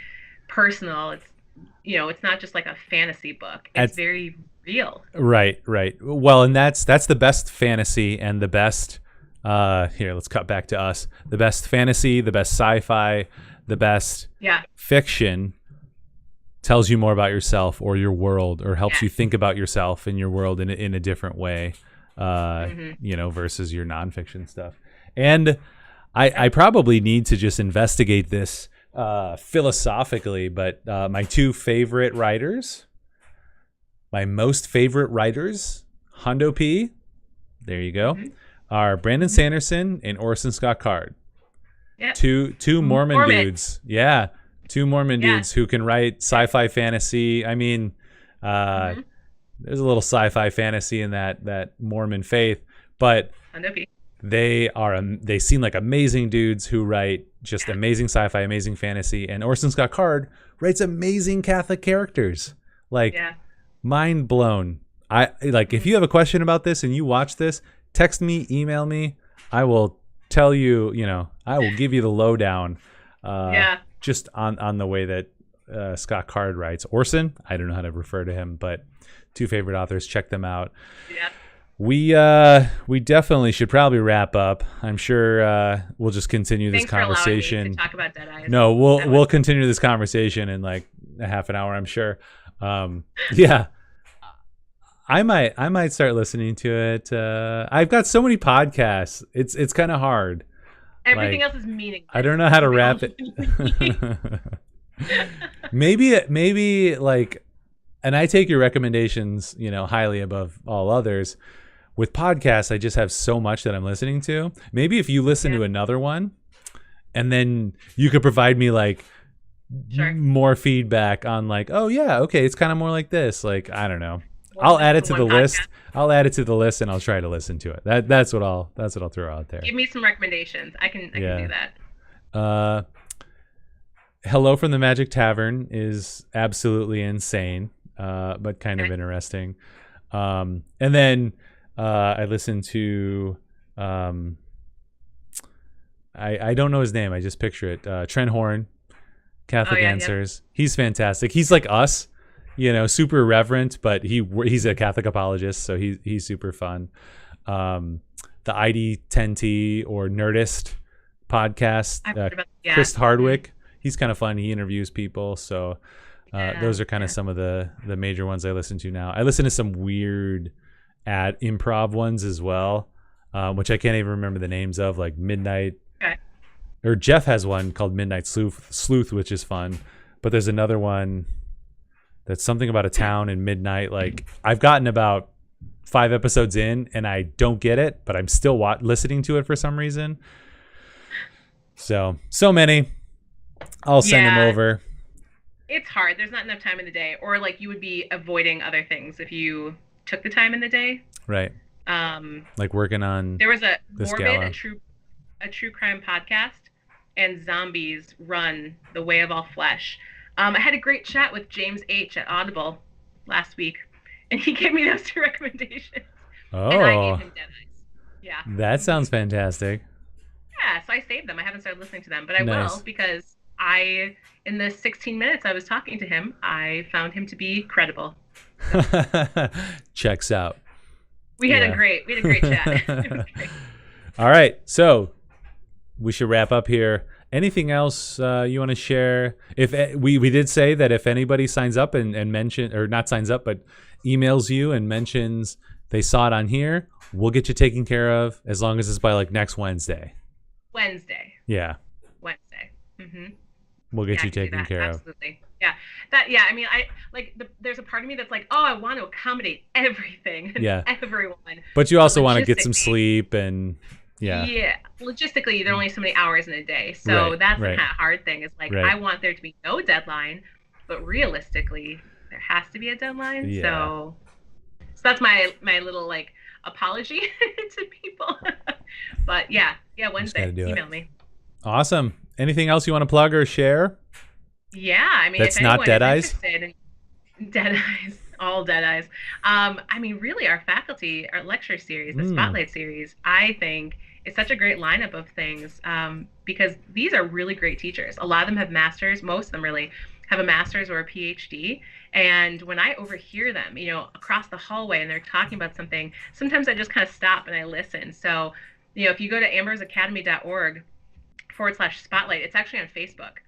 personal. It's, it's not just like a fantasy book. It's very real. Right. Well, and that's the best fantasy and the best, here, let's cut back to us. The best fantasy, the best sci-fi, the best fiction tells you more about yourself or your world, or helps you think about yourself and your world in a different way. versus your nonfiction stuff. And I probably need to just investigate this philosophically, but my most favorite writers, Hondo P, there you go, are Brandon Sanderson and Orson Scott Card. Yep. Two Mormon dudes. Yeah. Two Mormon dudes who can write sci-fi fantasy. I mean, there's a little sci-fi fantasy in that Mormon faith, but they seem like amazing dudes who write just amazing sci-fi, amazing fantasy. And Orson Scott Card writes amazing Catholic characters. Mind blown. If you have a question about this and you watch this, text me, email me. I will tell you, I will give you the lowdown just on the way that Scott Card writes. Orson, I don't know how to refer to him, but two favorite authors. Check them out. Yeah. We definitely should probably wrap up. I'm sure we'll just continue this conversation. For allowing me to talk about Deadeyes. No, we'll continue this conversation in like a half an hour, I'm sure. Yeah. I might start listening to it. I've got so many podcasts. It's kind of hard. Everything else is meaningless. I don't know how to wrap it. maybe like, and I take your recommendations, highly above all others. With podcasts, I just have so much that I'm listening to. Maybe if you listen to another one, and then you could provide me like more feedback on like, oh yeah, okay, it's kind of more like this. Like, I don't know. I'll add it to the list. I'll add it to the list, and I'll try to listen to it. That's what I'll throw out there. Give me some recommendations. I can do that. Hello from the Magic Tavern is absolutely insane, but kind of interesting. And then I listened to I don't know his name. I just picture it. Trent Horn, Catholic Answers. Yeah. He's fantastic. He's like us. Super irreverent, but he's a Catholic apologist, so he's super fun. The ID10T or Nerdist podcast, Chris Hardwick, he's kind of fun. He interviews people, so those are kind of some of the major ones I listen to now. I listen to some weird improv ones as well, which I can't even remember the names of, like Midnight. Okay. Or Jeff has one called Midnight Sleuth, which is fun, but there's another one that's something about a town in midnight. Like, I've gotten about 5 episodes in and I don't get it, but I'm still listening to it for some reason. So many. I'll send them over. It's hard. There's not enough time in the day, or like you would be avoiding other things if you took the time in the day. Right. Like working on there was a Gala. a true crime podcast, and zombies run The Way of All Flesh. I had a great chat with James H. at Audible last week, and he gave me those 2 recommendations. Oh. And I gave him Deadeyes. Yeah. That sounds fantastic. Yeah, so I saved them. I haven't started listening to them, but I will, because in the 16 minutes I was talking to him, I found him to be credible. So. Checks out. We had a great chat. It was great. All right, so we should wrap up here. Anything else you want to share? If we did say that if anybody signs up and mention, or not signs up, but emails you and mentions they saw it on here, we'll get you taken care of, as long as it's by like next Wednesday. Yeah. Wednesday. Mm-hmm. We'll get you taken care of. Absolutely. Yeah. I mean, there's a part of me that's like, oh, I want to accommodate everything and everyone. But you also want to get some sleep and. Yeah. Logistically, there are only so many hours in a day. So that's the kind of hard thing. Is like, I want there to be no deadline, but realistically, there has to be a deadline. Yeah. So that's my little like apology to people. But yeah, Wednesday. Email me. Awesome. Anything else you want to plug or share? Yeah, I mean, that's not Deadeyes. Deadeyes. All Deadeyes. I mean, really, our faculty, our lecture series, the Spotlight series, I think is such a great lineup of things, because these are really great teachers. A lot of them have masters. Most of them really have a master's or a PhD. And when I overhear them, across the hallway, and they're talking about something, sometimes I just kind of stop and I listen. So, if you go to ambroseacademy.org/spotlight, it's actually on Facebook.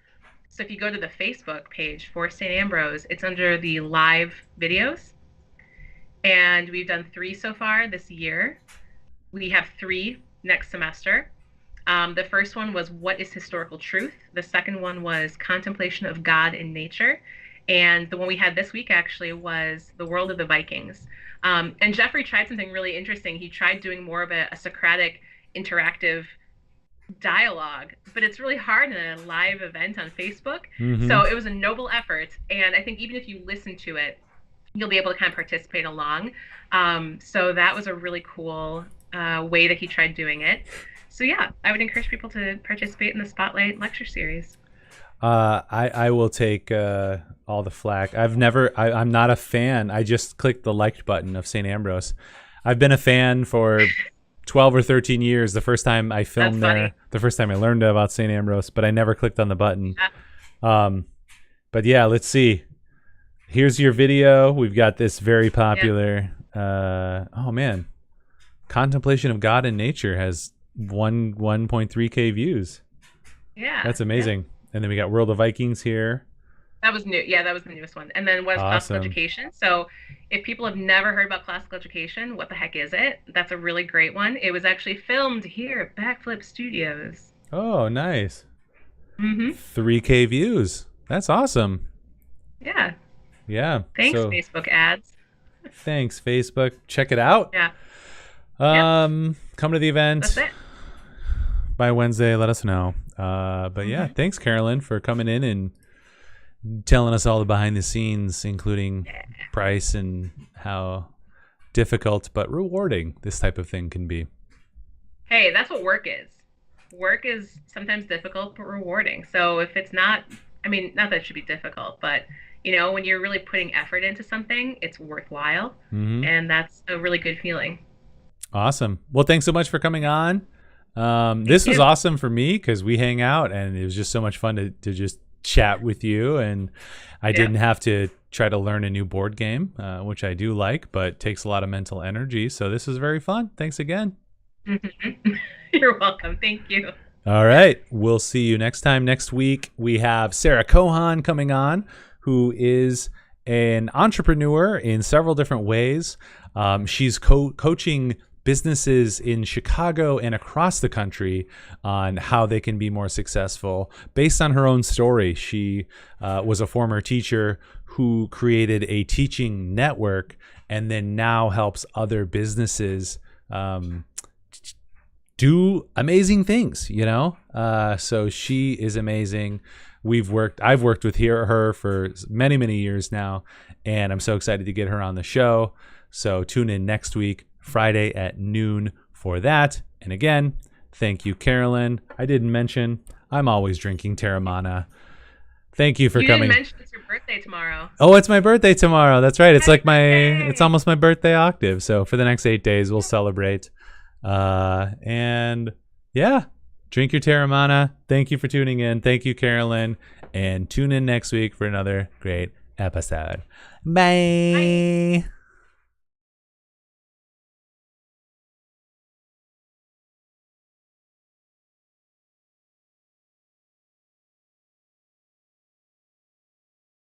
So if you go to the Facebook page for St. Ambrose, it's under the live videos. And we've done 3 so far this year. We have 3 next semester. The first one was What is Historical Truth? The second one was Contemplation of God in Nature. And the one we had this week actually was The World of the Vikings. And Jeffrey tried something really interesting. He tried doing more of a Socratic interactive dialogue, but it's really hard in a live event on Facebook. So it was a noble effort. And I think even if you listen to it, you'll be able to kind of participate along. So that was a really cool way that he tried doing it. So yeah, I would encourage people to participate in the Spotlight lecture series. I will take all the flack. I'm not a fan. I just clicked the liked button of St. Ambrose. I've been a fan for 12 or 13 years. The first time I filmed there, the first time I learned about St. Ambrose, but I never clicked on the button. But yeah, let's see. Here's your video. We've got this very popular, oh man, Contemplation of God in Nature has 1.3K views. Yeah. That's amazing. Yeah. And then we got World of Vikings here. That was new. Yeah, that was the newest one. And then what is Classical Education? So if people have never heard about Classical Education, what the heck is it? That's a really great one. It was actually filmed here at Backflip Studios. Oh, nice. 3K views. That's awesome. Yeah. Yeah. Thanks, Facebook ads. Thanks, Facebook. Check it out. Yeah. Come to the event. That's it. By Wednesday, let us know. But yeah, thanks, Carolyn, for coming in and telling us all the behind the scenes, including price and how difficult but rewarding this type of thing can be. Hey, that's what work is. Work is sometimes difficult but rewarding. So if it's not, I mean, not that it should be difficult, but you know, when you're really putting effort into something, it's worthwhile. And that's a really good feeling. Awesome. Well, thanks so much for coming on. This was awesome for me because we hang out and it was just so much fun to just chat with you. And I didn't have to try to learn a new board game, which I do like, but takes a lot of mental energy. So this was very fun. Thanks again. You're welcome. Thank you. All right. We'll see you next time. Next week, we have Sarah Cohan coming on, who is an entrepreneur in several different ways. She's coaching businesses in Chicago and across the country on how they can be more successful based on her own story. She was a former teacher who created a teaching network and then now helps other businesses do amazing things, you know? So she is amazing. I've worked with her for many, many years now, and I'm so excited to get her on the show. So tune in next week, Friday at noon for that. And again, thank you, Carolyn. I didn't mention I'm always drinking Terramana. Thank you for coming. You didn't mention it's your birthday tomorrow. Oh, it's my birthday tomorrow. That's right. It's like it's almost my birthday octave. So for the next 8 days, we'll celebrate. And yeah, drink your Terramana. Thank you for tuning in. Thank you, Carolyn. And tune in next week for another great episode. Bye.